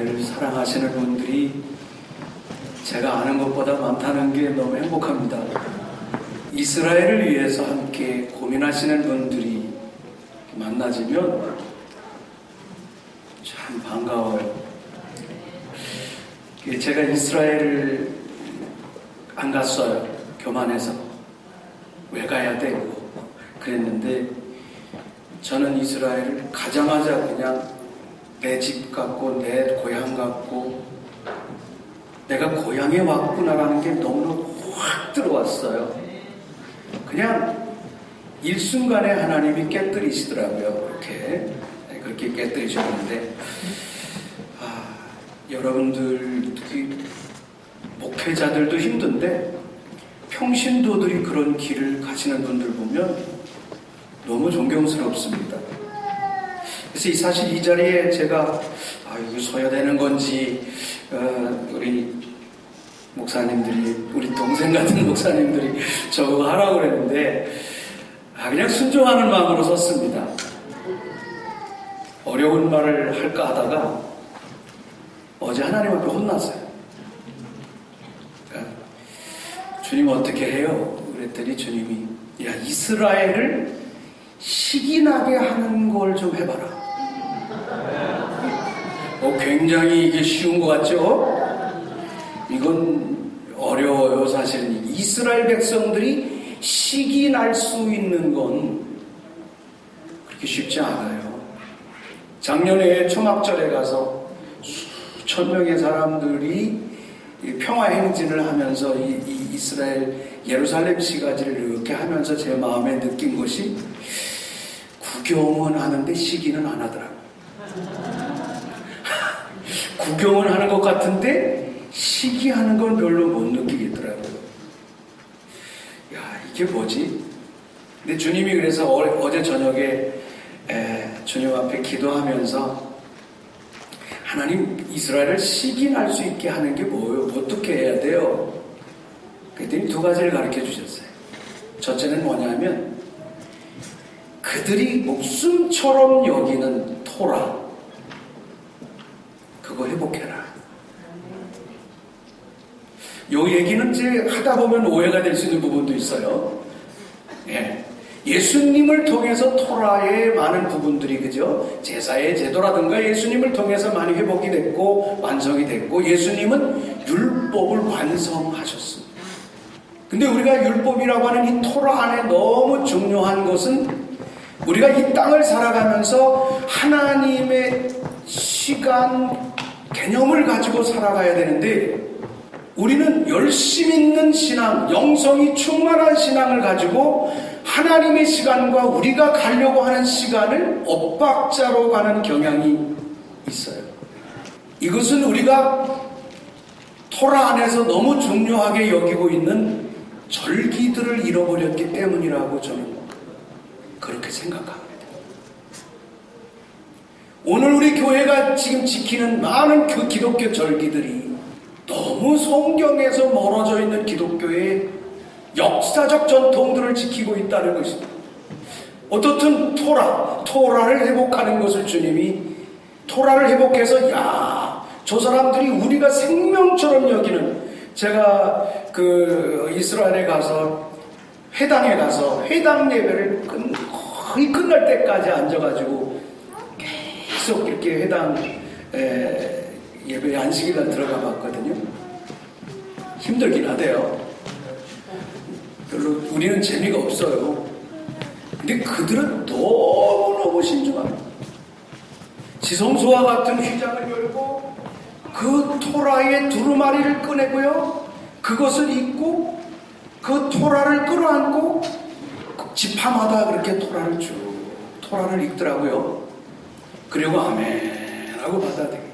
교회를 사랑하시는 분들이 제가 아는 것보다 많다는 게 너무 행복합니다. 이스라엘을 위해서 함께 고민하시는 분들이 만나지면 참 반가워요. 제가 이스라엘을 안 갔어요. 교만해서. 왜 가야 되고 그랬는데 저는 이스라엘을 가자마자 그냥 내 집 같고 내 고향 같고 내가 고향에 왔구나라는 게 너무너무 확 들어왔어요. 그냥 일순간에 하나님이 깨뜨리시더라고요. 그렇게 깨뜨리셨는데 여러분들 특히 목회자들도 힘든데 평신도들이 그런 길을 가시는 분들 보면 너무 존경스럽습니다. 그래서 사실 이 자리에 제가 이거 서야 되는 건지 우리 목사님들이 우리 동생 같은 목사님들이 저거 하라고 그랬는데 그냥 순종하는 마음으로 섰습니다. 어려운 말을 할까 하다가 어제 하나님 앞에 혼났어요. 그러니까 주님 어떻게 해요? 그랬더니 주님이 야 이스라엘을 시기나게 하는 걸 좀 해봐라. 굉장히 이게 쉬운 것 같죠? 이건 어려워요. 사실은 이스라엘 백성들이 시기 날 수 있는 건 그렇게 쉽지 않아요. 작년에 초막절에 가서 수천 명의 사람들이 평화 행진을 하면서 이 이스라엘 예루살렘 시가지를 이렇게 하면서 제 마음에 느낀 것이 구경은 하는데 시기는 안 하더라고요. 구경은 하는 것 같은데 시기하는 건 별로 못 느끼겠더라고요. 야 이게 뭐지? 근데 주님이 그래서 어제 저녁에 주님 앞에 기도하면서 하나님 이스라엘을 시기 날 수 있게 하는 게 뭐예요? 어떻게 해야 돼요? 그랬더니 두 가지를 가르쳐 주셨어요. 첫째는 뭐냐면 그들이 목숨처럼 여기는 토라 그거 회복해라. 요 얘기는 이제 하다 보면 오해가 될 수 있는 부분도 있어요. 예수님을 통해서 토라의 많은 부분들이 그죠? 제사의 제도라든가 예수님을 통해서 많이 회복이 됐고 완성이 됐고 예수님은 율법을 완성하셨습니다. 근데 우리가 율법이라고 하는 이 토라 안에 너무 중요한 것은 우리가 이 땅을 살아가면서 하나님의 시간 개념을 가지고 살아가야 되는데 우리는 열심 있는 신앙, 영성이 충만한 신앙을 가지고 하나님의 시간과 우리가 가려고 하는 시간을 엇박자로 가는 경향이 있어요. 이것은 우리가 토라 안에서 너무 중요하게 여기고 있는 절기들을 잃어버렸기 때문이라고 저는 그렇게 생각합니다. 오늘 우리 교회가 지금 지키는 많은 그 기독교 절기들이 너무 성경에서 멀어져 있는 기독교의 역사적 전통들을 지키고 있다는 것입니다. 어떻든 토라를 회복하는 것을 주님이 토라를 회복해서 저 사람들이 우리가 생명처럼 여기는 제가 이스라엘에 가서 회당에 가서 회당 예배를 거의 끝날 때까지 앉아가지고 계속 이렇게 회당 예배 안식일날 들어가 봤거든요. 힘들긴 하대요. 별로 우리는 재미가 없어요. 근데 그들은 너무너무 신중합니다. 지성소와 같은 휘장을 열고 그 토라의 두루마리를 꺼내고요. 그것을 입고 그 토라를 끌어안고 지파마다 그렇게 토라를 읽더라고요. 그리고 아멘 하고 받아들여요.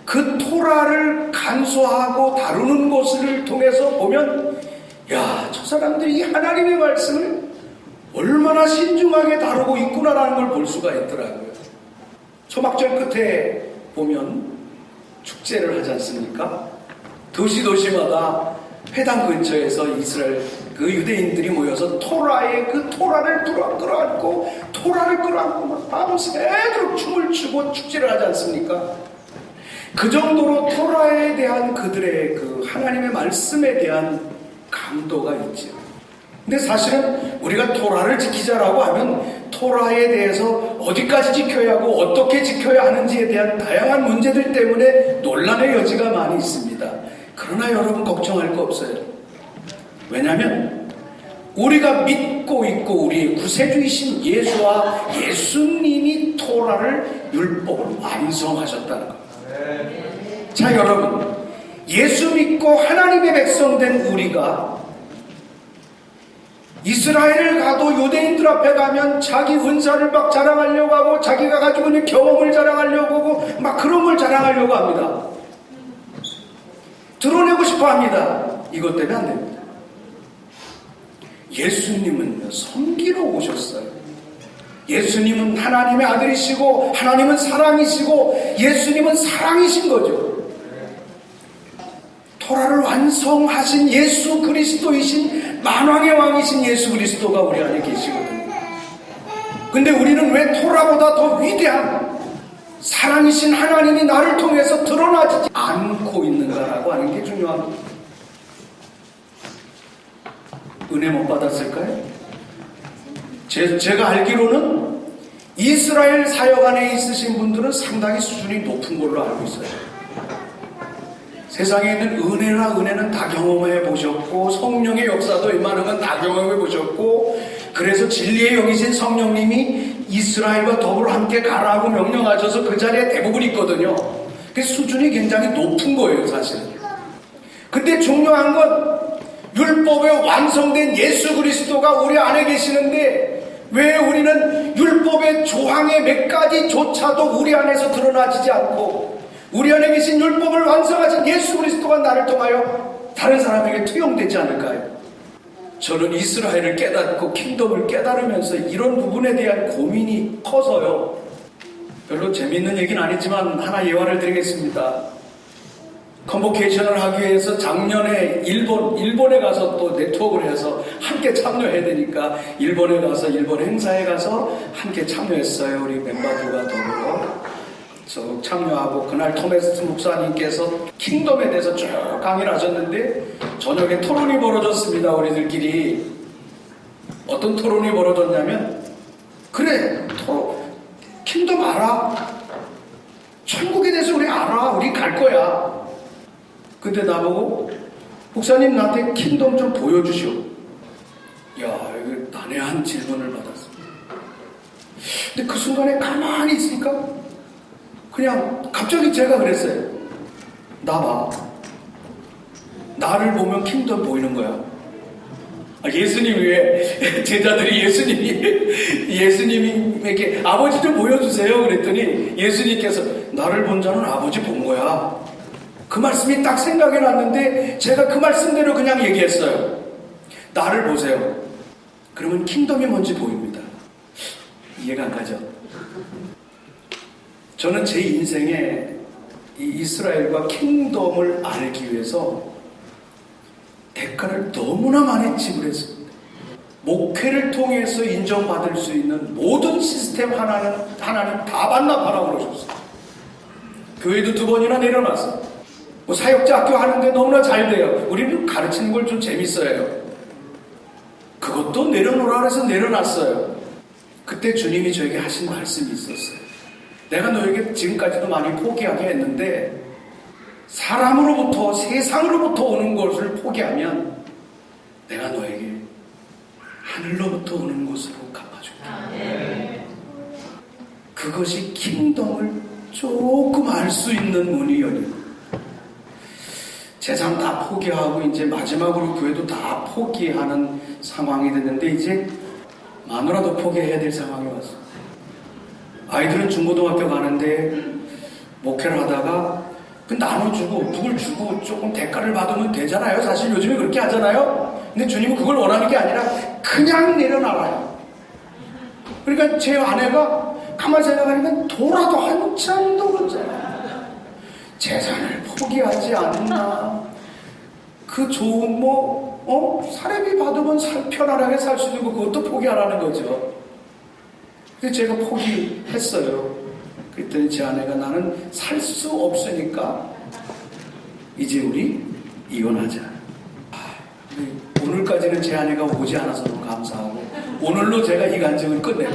그 토라를 간수하고 다루는 것을 통해서 보면 저 사람들이 하나님의 말씀을 얼마나 신중하게 다루고 있구나라는 걸 볼 수가 있더라고요. 초막절 끝에 보면 축제를 하지 않습니까? 도시마다 회당 근처에서 이스라엘 그 유대인들이 모여서 토라를 끌어안고 막 밤새도록 춤을 추고 축제를 하지 않습니까? 그 정도로 토라에 대한 그들의 그 하나님의 말씀에 대한 강도가 있죠. 근데 사실은 우리가 토라를 지키자라고 하면 토라에 대해서 어디까지 지켜야 하고 어떻게 지켜야 하는지에 대한 다양한 문제들 때문에 논란의 여지가 많이 있습니다. 그러나 여러분 걱정할 거 없어요. 왜냐하면 우리가 믿고 있고 우리의 구세주이신 예수와 예수님이 토라를 율법을 완성하셨다는 겁니다. 자, 여러분, 예수 믿고 하나님의 백성 된 우리가 이스라엘을 가도 유대인들 앞에 가면 자기 은사를 막 자랑하려고 하고 자기가 가지고 있는 경험을 자랑하려고 하고 막 그런 걸 자랑하려고 합니다. 드러내고 싶어 합니다. 이것 때문에 안 됩니다. 예수님은 섬기러 오셨어요. 예수님은 하나님의 아들이시고 하나님은 사랑이시고 예수님은 사랑이신 거죠. 토라를 완성하신 예수 그리스도이신 만왕의 왕이신 예수 그리스도가 우리 안에 계시거든요. 근데 우리는 왜 토라보다 더 위대한 사랑이신 하나님이 나를 통해서 드러나지 않고 있는가라고 하는 게 중요합니다. 은혜 못 받았을까요? 제가 알기로는 이스라엘 사역 안에 있으신 분들은 상당히 수준이 높은 걸로 알고 있어요. 세상에 있는 은혜는 다 경험해 보셨고 성령의 역사도 웬만하면 다 경험해 보셨고 그래서 진리의 영이신 성령님이 이스라엘과 더불어 함께 가라고 명령하셔서 그 자리에 대부분 있거든요. 그 수준이 굉장히 높은 거예요, 사실은. 근데 중요한 건 율법에 완성된 예수 그리스도가 우리 안에 계시는데 왜 우리는 율법의 조항의 몇 가지조차도 우리 안에서 드러나지지 않고 우리 안에 계신 율법을 완성하신 예수 그리스도가 나를 통하여 다른 사람에게 투영되지 않을까요? 저는 이스라엘을 깨닫고 킹덤을 깨달으면서 이런 부분에 대한 고민이 커서요. 별로 재밌는 얘기는 아니지만 하나 예화를 드리겠습니다. 컨보케이션을 하기 위해서 작년에 일본에 가서 또 네트워크를 해서 함께 참여해야 되니까 일본에 가서 일본 행사에 가서 함께 참여했어요. 우리 멤버들과 더불어 참여하고 그날 토메스 목사님께서 킹덤에 대해서 쭉 강의를 하셨는데 저녁에 토론이 벌어졌습니다. 우리들끼리 어떤 토론이 벌어졌냐면 그래 킹덤 알아? 천국에 대해서 우리 알아. 우리 갈 거야. 근데 나보고 목사님 나한테 킹덤 좀 보여주시오. 야, 이거 난해한 질문을 받았습니다. 근데 그 순간에 가만히 있으니까 그냥 갑자기 제가 그랬어요. 나 봐. 나를 보면 킹덤 보이는 거야. 예수님이 왜 제자들이 예수님에게 아버지 좀 보여주세요 그랬더니 예수님께서 나를 본 자는 아버지 본 거야. 그 말씀이 딱 생각이 났는데 제가 그 말씀대로 그냥 얘기했어요. 나를 보세요. 그러면 킹덤이 뭔지 보입니다. 이해가 안 가죠? 저는 제 인생에 이 이스라엘과 킹덤을 알기 위해서 대가를 너무나 많이 지불했습니다. 목회를 통해서 인정받을 수 있는 모든 시스템 하나는 하나님 다 반납하라고 그러셨어요. 교회도 2번이나 내려놨어요. 뭐 사역자 학교 하는데 너무나 잘 돼요. 우리는 가르치는 걸 좀 재밌어요. 그것도 내려놓으라 해서 내려놨어요. 그때 주님이 저에게 하신 말씀이 있었어요. 내가 너에게 지금까지도 많이 포기하게 했는데 사람으로부터 세상으로부터 오는 것을 포기하면 내가 너에게 하늘로부터 오는 것으로 갚아줄게. 그것이 킹덤을 조금 알 수 있는 문이 열려요. 재산 다 포기하고 이제 마지막으로 교회도 다 포기하는 상황이 됐는데 이제 마누라도 포기해야 될 상황이 왔어요. 아이들은 중고등학교 가는데 목회를 하다가 나눠주고 누굴 주고 조금 대가를 받으면 되잖아요. 사실 요즘에 그렇게 하잖아요. 근데 주님은 그걸 원하는 게 아니라 그냥 내려놔라요. 그러니까 제 아내가 가만히 생각하니까 돌아도 한참도 그러잖아요. 재산을 포기하지 않나. 그 좋은 사례비 받으면 편안하게 살 수 있고 그것도 포기하라는 거죠. 그래서 제가 포기했어요. 그랬더니 제 아내가 나는 살 수 없으니까 이제 우리 이혼하자. 오늘까지는 제 아내가 오지 않아서 너무 감사하고 오늘로 제가 이 간증을 끝내요.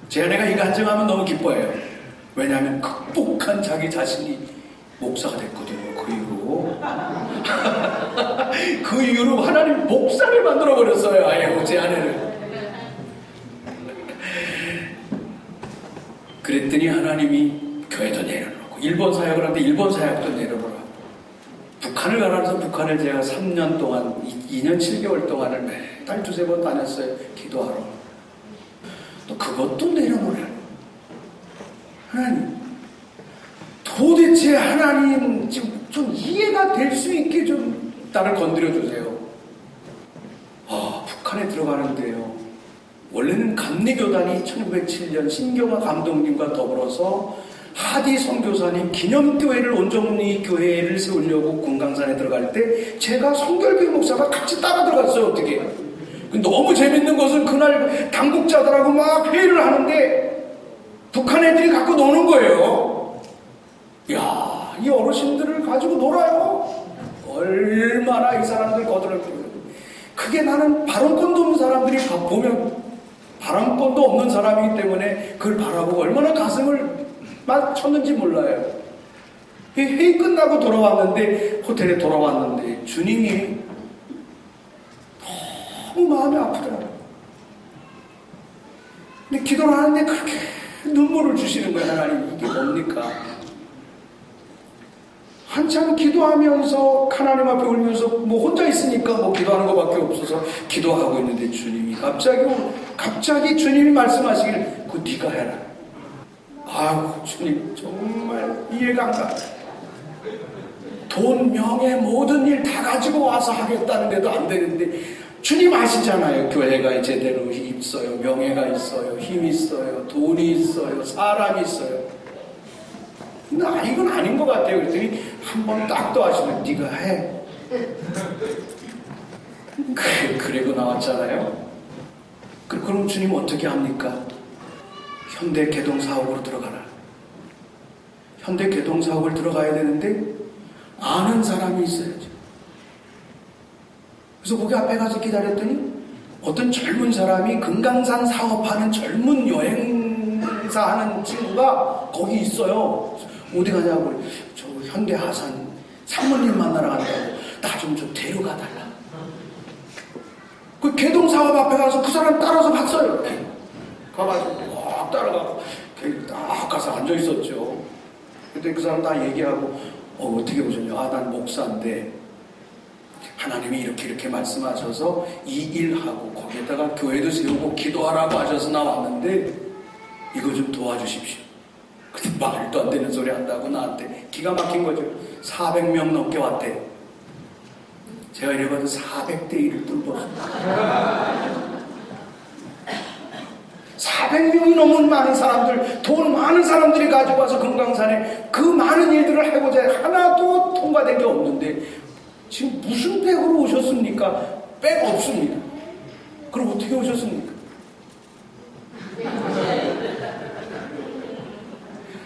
제 아내가 이 간증하면 너무 기뻐해요. 왜냐하면 극복한 자기 자신이 목사가 됐거든요. 그 이후로 그 이후로 하나님 목사를 만들어버렸어요. 아예 제 아내를. 그랬더니 하나님이 교회도 내려놓고 일본 사역을 하는데 일본 사역도 내려놓으라고 북한을 가라서 북한을 제가 3년 동안 2년 7개월 동안을 매달 2-3번 다녔어요. 기도하러. 또 그것도 내려놓으라고. 하나님 도대체 하나님 지금 좀 이해가 될 수 있게 좀 나를 건드려 주세요. 북한에 들어가는데요. 원래는 감리교단이 1907년 신경화 감독님과 더불어서 하디 선교사님 기념교회를 온정리 교회를 세우려고 금강산에 들어갈 때 제가 송결교 목사가 같이 따라 들어갔어요. 어떻게 너무 재밌는 것은 그날 당국자들하고 막 회의를 하는데 북한 애들이 갖고 노는 거예요. 야, 이 어르신들을 가지고 놀아요. 얼마나 이 사람들 거들을 부르는. 그게 나는 발언권도 없는 사람들이 보면 발언권도 없는 사람이기 때문에 그걸 바라보고 얼마나 가슴을 쳤는지 몰라요. 회의 끝나고 돌아왔는데 호텔에 돌아왔는데 주님이 너무 마음이 아프더라고요. 근데 기도를 하는데 그렇게 눈물을 주시는 거예요. 하나님 이게 뭡니까? 한참 기도하면서 하나님 앞에 울면서 뭐 혼자 있으니까 뭐 기도하는 것밖에 없어서 기도하고 있는데 주님이 갑자기 주님이 말씀하시길 그거 네가 해라. 아유 주님 정말 이해가 안 가. 돈, 명예, 모든 일 다 가지고 와서 하겠다는데도 안 되는데 주님 아시잖아요. 교회가 제대로 있어요. 명예가 있어요. 힘이 있어요. 돈이 있어요. 사람이 있어요. 근데 이건 아닌 것 같아요. 그랬더니 한 번 딱 또 하시면 네가 해. 그리고 나왔잖아요. 그럼 주님 어떻게 합니까? 현대 개동 사업으로 들어가라. 현대 개동 사업을 들어가야 되는데 아는 사람이 있어야죠. 그래서 거기 앞에 가서 기다렸더니 어떤 젊은 사람이 금강산 사업하는 젊은 여행사 하는 친구가 거기 있어요. 어디 가냐고. 저 현대 하산 사모님 만나러 간다고. 나 좀 데려가 달라. 그 개동 사업 앞에 가서 그 사람 따라서 봤어요. 가가지고 막 따라가고 딱 가서 앉아 있었죠. 근데 그 사람 다 얘기하고 어떻게 오셨냐? 난 목사인데 하나님이 이렇게 말씀하셔서 이 일하고 거기에다가 교회도 세우고 기도하라고 하셔서 나왔는데 이거 좀 도와주십시오. 근데 말도 안 되는 소리 한다고 나한테 기가 막힌 거죠. 400명 넘게 왔대. 제가 이래봐도 400대 1을 뚫었습니다. 400명이 넘은 많은 사람들, 돈 많은 사람들이 가지고 와서 금강산에 그 많은 일들을 해보자 하나도 통과된 게 없는데 지금 무슨 백으로 오셨습니까? 백 없습니다. 그럼 어떻게 오셨습니까?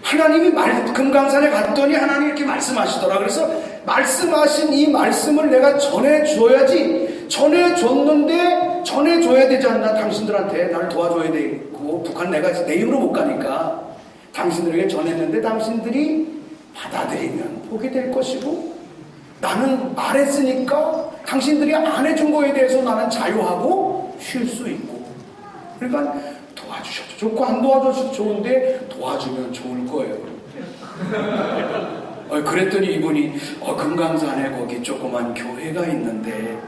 하나님이 금강산에 갔더니 하나님이 이렇게 말씀하시더라. 그래서 말씀하신 이 말씀을 내가 전해줘야지. 전해줬는데 전해줘야 되지 않나. 당신들한테 나를 도와줘야 되고 북한 내가 내 힘으로 못 가니까 당신들에게 전했는데 당신들이 받아들이면 보게 될 것이고 나는 말했으니까 당신들이 안 해준 거에 대해서 나는 자유하고 쉴 수 있고 그러니까 도와주셔도 좋고 안 도와줘도 좋은데 도와주면 좋을 거예요. 그랬더니 이분이 금강산에 거기 조그만 교회가 있는데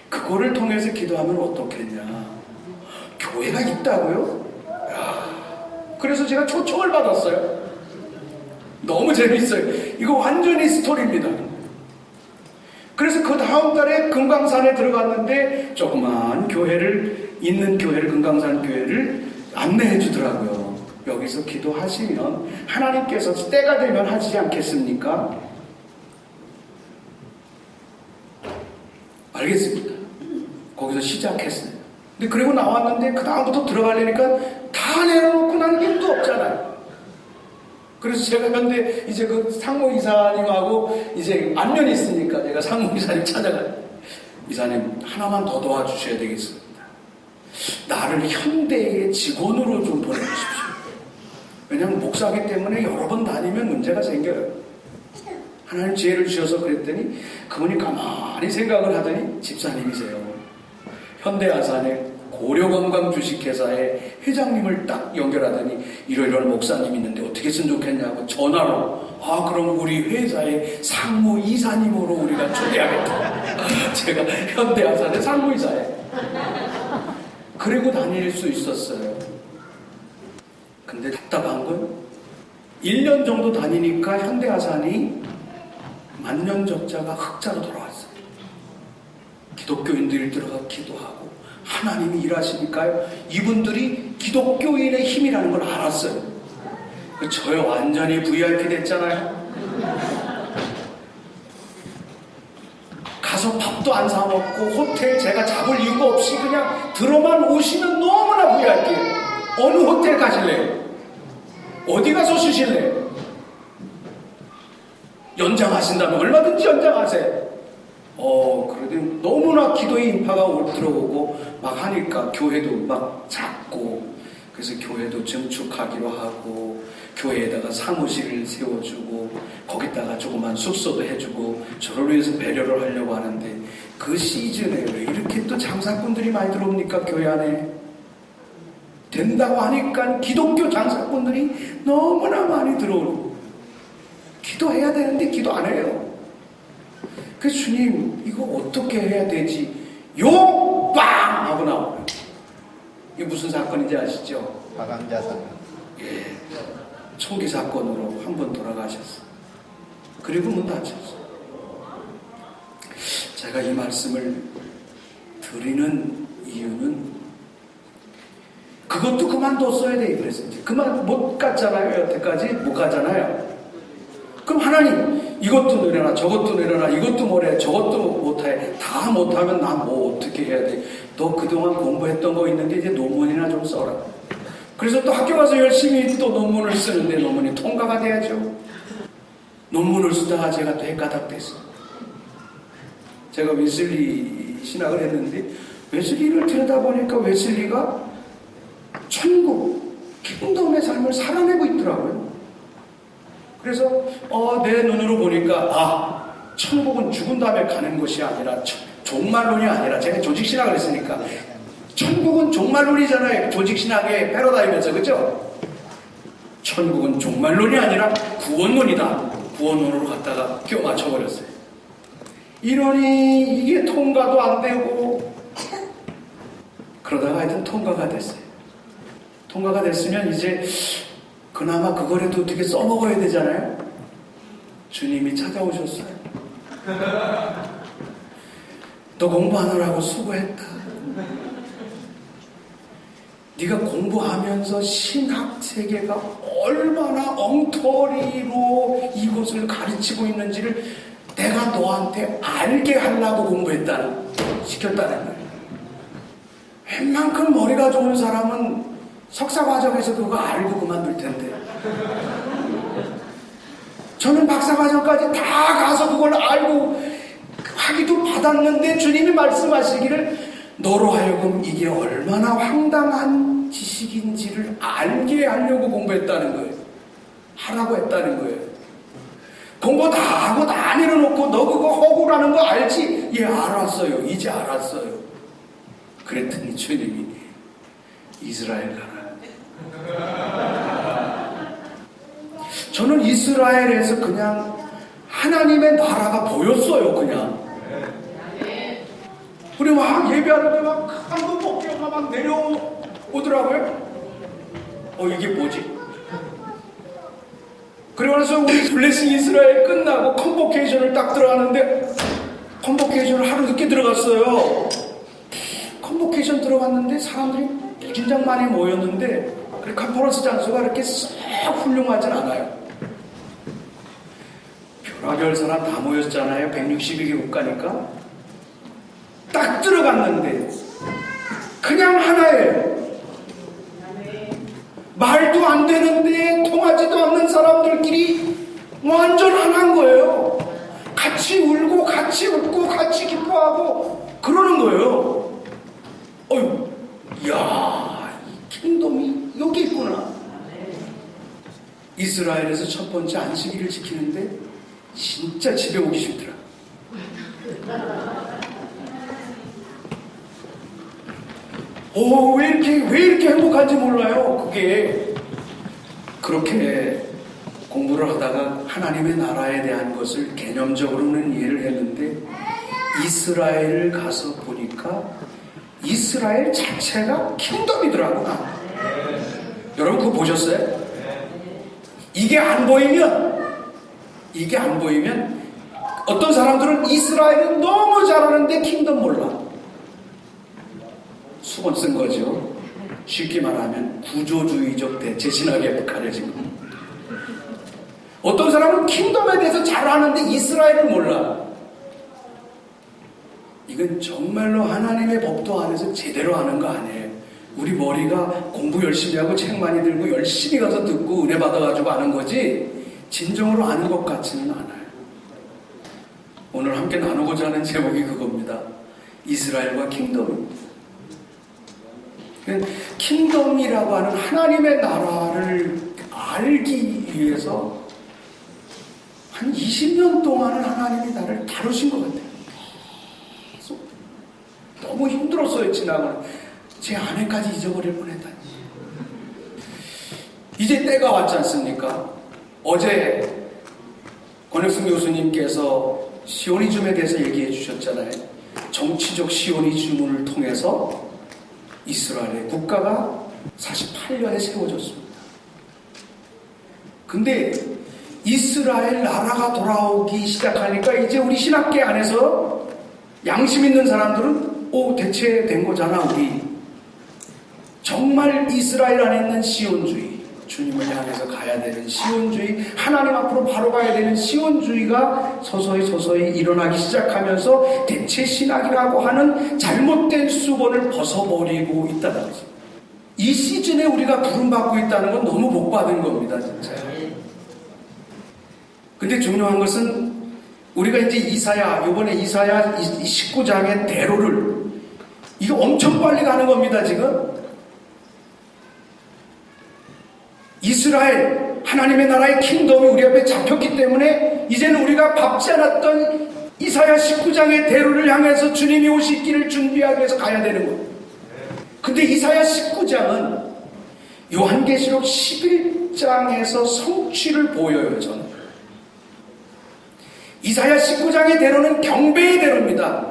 그거를 통해서 기도하면 어떻겠냐. 교회가 있다고요? 그래서 제가 초청을 받았어요. 너무 재밌어요. 이거 완전히 스토리입니다. 그래서 그 다음 달에 금강산에 들어갔는데 조그만 교회를 있는 교회를 금강산 교회를 안내해 주더라고요. 여기서 기도하시면 하나님께서 때가 되면 하시지 않겠습니까? 알겠습니까? 거기서 시작했어요. 근데 그리고 나왔는데 그 다음부터 들어가려니까 다 내려놓고 나는 힘도 없잖아요. 그래서 제가 현대 이제 그 상무이사님하고 이제 안면이 있으니까 내가 상무이사님 찾아가요. 이사님 하나만 더 도와주셔야 되겠습니다. 나를 현대의 직원으로 좀 보내주십시오. 왜냐하면 목사기 때문에 여러 번 다니면 문제가 생겨요. 하나님 지혜를 주셔서 그랬더니 그분이 가만히 생각을 하더니 집사님이세요. 현대아산의 고려건강 주식회사의 회장님을 딱 연결하더니 이러이러한 목사님이 있는데 어떻게 했으면 좋겠냐고 전화로 그럼 우리 회사의 상무이사님으로 우리가 초대하겠다. 제가 현대아산의 상무이사예요. 그리고 다닐 수 있었어요. 근데 답답한 건 1년 정도 다니니까 현대아산이 만년적자가 흑자로 돌아왔어요. 기독교인들이 들어가 기도하고 하나님이 일하시니까요. 이분들이 기독교인의 힘이라는 걸 알았어요. 저요 완전히 VIP 됐잖아요. 가서 밥도 안 사 먹고 호텔 제가 잡을 이유가 없이 그냥 들어만 오시면 너무나 VIP예요. 어느 호텔 가실래요? 어디 가서 쉬실래요? 연장하신다면 얼마든지 연장하세요. 그래도 너무나 기도의 인파가 들어오고 막 하니까 교회도 막 작고 그래서 교회도 증축하기로 하고 교회에다가 사무실을 세워주고 거기다가 조그만 숙소도 해주고 저를 위해서 배려를 하려고 하는데 그 시즌에 왜 이렇게 또 장사꾼들이 많이 들어옵니까? 교회 안에 된다고 하니까 기독교 장사꾼들이 너무나 많이 들어오고 기도해야 되는데 기도 안 해요. 그래서 주님 이거 어떻게 해야 되지? 빵! 하고 나와요. 이게 무슨 사건인지 아시죠? 박강자 사건. 예, 총기 사건으로 한 번 돌아가셨어요. 그리고 문 닫혔어요. 제가 이 말씀을 드리는 이유는 그것도 그만뒀어야 돼. 그래서 이제 그만 못 갔잖아요. 여태까지 못 가잖아요. 그럼 하나님 이것도 내려놔 저것도 내려놔 이것도 뭐래 저것도 못해 다 못하면 나 뭐 어떻게 해야 돼? 너 그동안 공부했던 거 있는데 이제 논문이나 좀 써라. 그래서 또 학교 가서 열심히 또 논문을 쓰는데 논문이 통과가 돼야죠. 논문을 쓰다가 제가 또 헷가닥 됐어요. 제가 웨슬리 신학을 했는데 웨슬리를 들여다보니까 웨슬리가 천국 킹덤의 삶을 살아내고 있더라고요. 그래서 내 눈으로 보니까 천국은 죽은 다음에 가는 것이 아니라 종말론이 아니라 제가 조직신학을 했으니까 천국은 종말론이잖아요. 조직신학에 패러다임에서 그죠? 천국은 종말론이 아니라 구원론이다. 구원론으로 갖다가 끼워 맞춰버렸어요. 이러니 이게 통과도 안 되고 그러다가 하여튼 통과가 됐어요. 통과가 됐으면 이제 그나마 그거라도 어떻게 써먹어야 되잖아요. 주님이 찾아오셨어요. 너 공부하느라고 수고했다. 네가 공부하면서 신학 세계가 얼마나 엉터리로 이것을 가르치고 있는지를 내가 너한테 알게 하려고 시켰다는 거예요. 웬만큼 머리가 좋은 사람은 석사과정에서 그거 알고 그만둘 텐데 저는 박사과정까지 다 가서 그걸 알고 학위도 받았는데 주님이 말씀하시기를 너로 하여금 이게 얼마나 황당한 지식인지를 알게 하려고 공부했다는 거예요. 하라고 했다는 거예요. 공부 다 하고 다 내려놓고 너 그거 허구라는 거 알지? 예, 알았어요. 이제 알았어요. 그랬더니 주님이 이스라엘 가라. 저는 이스라엘에서 그냥 하나님의 나라가 보였어요. 그냥 우리 막 예배하는데 막 한국 목표가 막 내려오더라고요. 이게 뭐지? 그리고 나서 우리 블레싱 이스라엘 끝나고 컨보케이션을 딱 들어가는데 컨보케이션을 하루 늦게 들어갔어요. 컨보케이션 들어갔는데 사람들이 무진장 많이 모였는데 컨퍼런스 장소가 이렇게 썩 훌륭하진 않아요. 별하별 사람 다 모였잖아요. 162개 국가니까 딱 들어갔는데 그냥 하나예요. 말도 안 되는데 통하지도 않는 사람들끼리 완전 하나인 거예요. 같이 울고 같이 웃고 같이 기뻐하고 그러는 거예요. 어휴, 이야, 이 킹덤이 여기 있구나. 이스라엘에서 첫 번째 안식일을 지키는데 진짜 집에 오기 싫더라. 왜 이렇게 행복한지 몰라요. 그게 그렇게 공부를 하다가 하나님의 나라에 대한 것을 개념적으로는 이해를 했는데 이스라엘을 가서 보니까 이스라엘 자체가 킹덤이더라고요. 여러분 그거 보셨어요? 이게 안 보이면 어떤 사람들은 이스라엘은 너무 잘하는데 킹덤 몰라. 수건 쓴 거죠. 쉽게 말하면 구조주의적 대체 신학에 가려진 거. 어떤 사람은 킹덤에 대해서 잘 아는데 이스라엘을 몰라. 이건 정말로 하나님의 법도 안에서 제대로 하는 거 아니에요. 우리 머리가 공부 열심히 하고 책 많이 들고 열심히 가서 듣고 은혜 받아가지고 아는 거지 진정으로 아는 것 같지는 않아요. 오늘 함께 나누고자 하는 제목이 그겁니다. 이스라엘과 킹덤입니다. 킹덤이라고 하는 하나님의 나라를 알기 위해서 한 20년 동안은 하나님이 나를 다루신 것 같아요. 계속 너무 힘들었어요. 지나가는 제 아내까지 잊어버릴 뻔했다니. 이제 때가 왔지 않습니까? 어제 권혁승 교수님께서 시오니즘에 대해서 얘기해 주셨잖아요. 정치적 시오니즘을 통해서 이스라엘의 국가가 48년에 세워졌습니다. 근데 이스라엘 나라가 돌아오기 시작하니까 이제 우리 신학계 안에서 양심 있는 사람들은 대체 된 거잖아. 우리 정말 이스라엘 안에 있는 시온주의, 주님을 향해서 가야 되는 시온주의, 하나님 앞으로 바로 가야 되는 시온주의가 서서히 일어나기 시작하면서 대체 신학이라고 하는 잘못된 수건을 벗어버리고 있다는 거죠. 이 시즌에 우리가 부름받고 있다는 건 너무 복받은 겁니다, 진짜. 근데 중요한 것은 우리가 이제 이번에 이사야 19장의 대로를 이거 엄청 빨리 가는 겁니다, 지금. 이스라엘, 하나님의 나라의 킹덤이 우리 앞에 잡혔기 때문에 이제는 우리가 밟지 않았던 이사야 19장의 대로를 향해서 주님이 오실 길을 준비하기 위해서 가야 되는 거예요. 근데 이사야 19장은 요한계시록 11장에서 성취를 보여요, 저는. 이사야 19장의 대로는 경배의 대로입니다.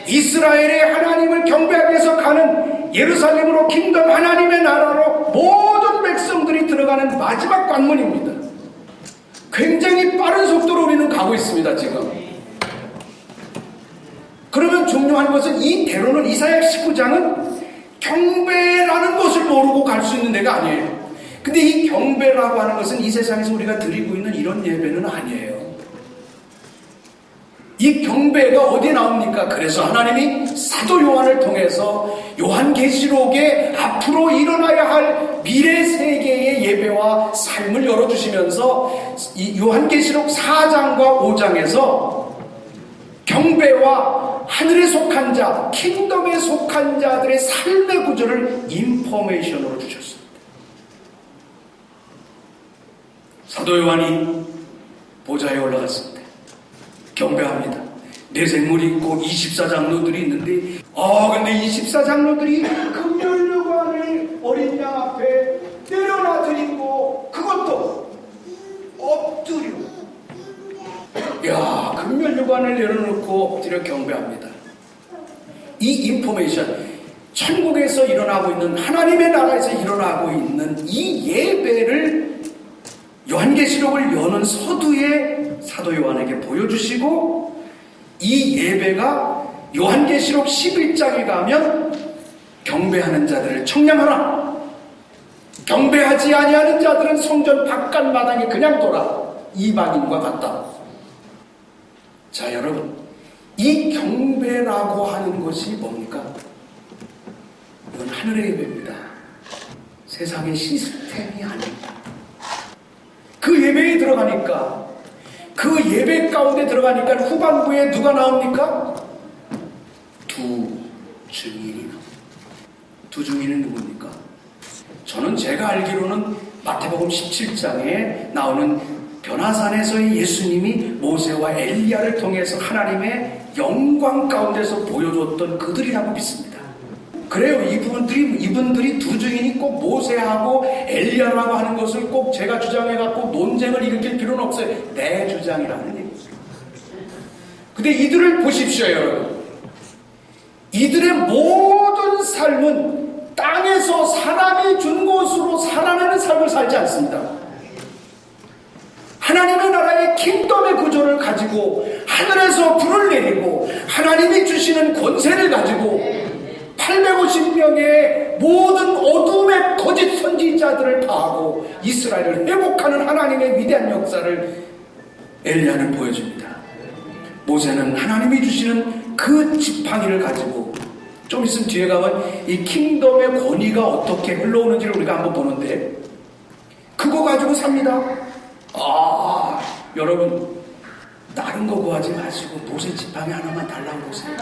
이스라엘의 하나님을 경배하기 위해서 가는 예루살렘으로 킹덤 하나님의 나라로 모든 백성들이 들어가는 마지막 관문입니다. 굉장히 빠른 속도로 우리는 가고 있습니다, 지금. 그러면 중요한 것은 이 대로는 이사야 19장은 경배라는 것을 모르고 갈 수 있는 데가 아니에요. 근데 이 경배라고 하는 것은 이 세상에서 우리가 드리고 있는 이런 예배는 아니에요. 이 경배가 어디에 나옵니까? 그래서 하나님이 사도 요한을 통해서 요한계시록에 앞으로 일어나야 할 미래 세계의 예배와 삶을 열어주시면서 이 요한계시록 4장과 5장에서 경배와 하늘에 속한 자, 킹덤에 속한 자들의 삶의 구조를 인포메이션으로 주셨습니다. 사도 요한이 보좌에 올라갔습니다. 경배합니다. 내생물이 있고 24장로들이 있는데 근데 24장로들이 금면류관을 어린 양 앞에 내려놔 드리고 그것도 엎드려 금면류관을 내려놓고 엎드려 경배합니다. 이 인포메이션, 천국에서 일어나고 있는, 하나님의 나라에서 일어나고 있는 이 예배를 요한계시록을 여는 서두에 사도 요한에게 보여주시고, 이 예배가 요한계시록 11장에 가면 경배하는 자들을 청량하라, 경배하지 아니하는 자들은 성전 바깥마당에 그냥 돌아 이방인과 같다. 자, 여러분, 이 경배라고 하는 것이 뭡니까? 이건 하늘의 예배입니다. 세상의 시스템이 아닙니다. 그 예배에 들어가니까, 그 예배 가운데 들어가니까 후반부에 누가 나옵니까? 두 증인이 나옵니다. 두 증인은 누굽니까? 저는 제가 알기로는 마태복음 17장에 나오는 변화산에서의 예수님이 모세와 엘리야를 통해서 하나님의 영광 가운데서 보여줬던 그들이라고 믿습니다. 그래요. 이분들이 두 증인이 꼭 모세하고 엘리야라고 하는 것을 꼭 제가 주장해갖고 논쟁을 일으킬 필요는 없어요. 내 주장이라는 얘기죠. 근데 이들을 보십시오, 여러분. 이들의 모든 삶은 땅에서 사람이 준 것으로 살아내는 삶을 살지 않습니다. 하나님의 나라의 킹덤의 구조를 가지고 하늘에서 불을 내리고 하나님이 주시는 권세를 가지고 850명의 모든 어둠의 거짓 선지자들을 파하고 이스라엘을 회복하는 하나님의 위대한 역사를 엘리야는 보여줍니다. 모세는 하나님이 주시는 그 지팡이를 가지고 좀 있으면 뒤에 가면 이 킹덤의 권위가 어떻게 흘러오는지를 우리가 한번 보는데 그거 가지고 삽니다. 여러분 다른 거 구하지 마시고 모세 지팡이 하나만 달라고 보세요.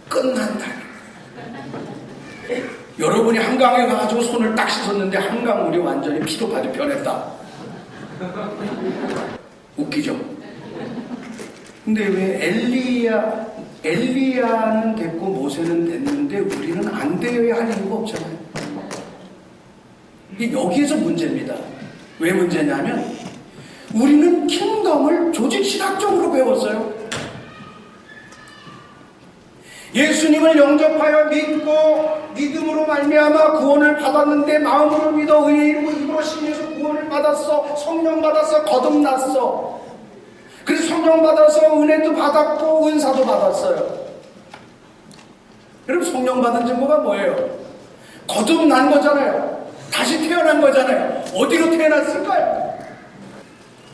끝난다. 여러분이 한강에 가가지고 손을 딱 씻었는데 한강물이 완전히 피로 바지 변했다. 웃기죠? 근데 왜 엘리야는 됐고 모세는 됐는데 우리는 안 되어야 할 이유가 없잖아요. 이게 여기에서 문제입니다. 왜 문제냐면 우리는 킹덤을 조직신학적으로 배웠어요. 예수님을 영접하여 믿고 믿음으로 말미암아 구원을 받았는데 마음으로 믿어 의에 이르고 입으로信해서 구원을 받았어. 성령 받았어. 거듭났어. 그래서 성령 받아서 은혜도 받았고 은사도 받았어요. 여러분 성령 받은 증거가 뭐예요? 거듭난 거잖아요. 다시 태어난 거잖아요. 어디로 태어났을까요?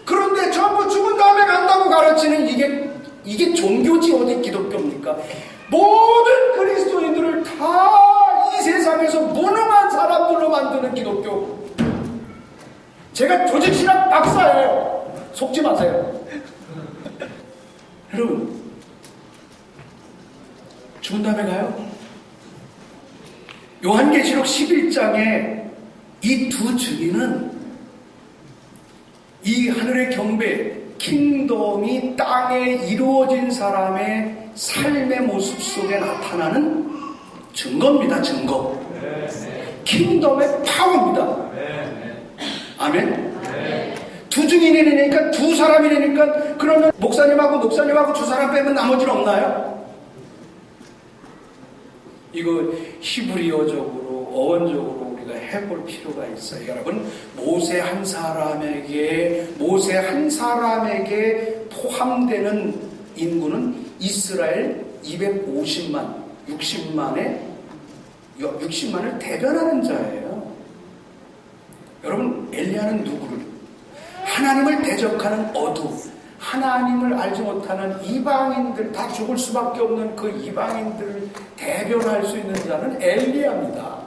그런데 전부 죽은 다음에 간다고 가르치는 이게 종교지 어디 기독교입니까? 모든 그리스도인들을 다 이 세상에서 무능한 사람들로 만드는 기독교. 제가 조직신학 박사예요. 속지 마세요. 여러분 죽은 다음에 가요? 요한계시록 11장에 이 두 증인은 이 하늘의 경배, 킹덤이 땅에 이루어진 사람의 삶의 모습 속에 나타나는 증거입니다. 증거. 킹덤의 파워입니다. 아멘. 두 증인이니까 두 사람이니까 그러면 목사님하고 두 사람 빼면 나머지는 없나요? 이거 히브리어적으로 어원적으로 우리가 해볼 필요가 있어요. 여러분 모세 한 사람에게 포함되는 인구는 이스라엘 250만 60만을 대변하는 자예요. 여러분 엘리야는 누구를? 하나님을 대적하는 어두, 하나님을 알지 못하는 이방인들, 다 죽을 수밖에 없는 그 이방인들을 대변할 수 있는 자는 엘리야입니다.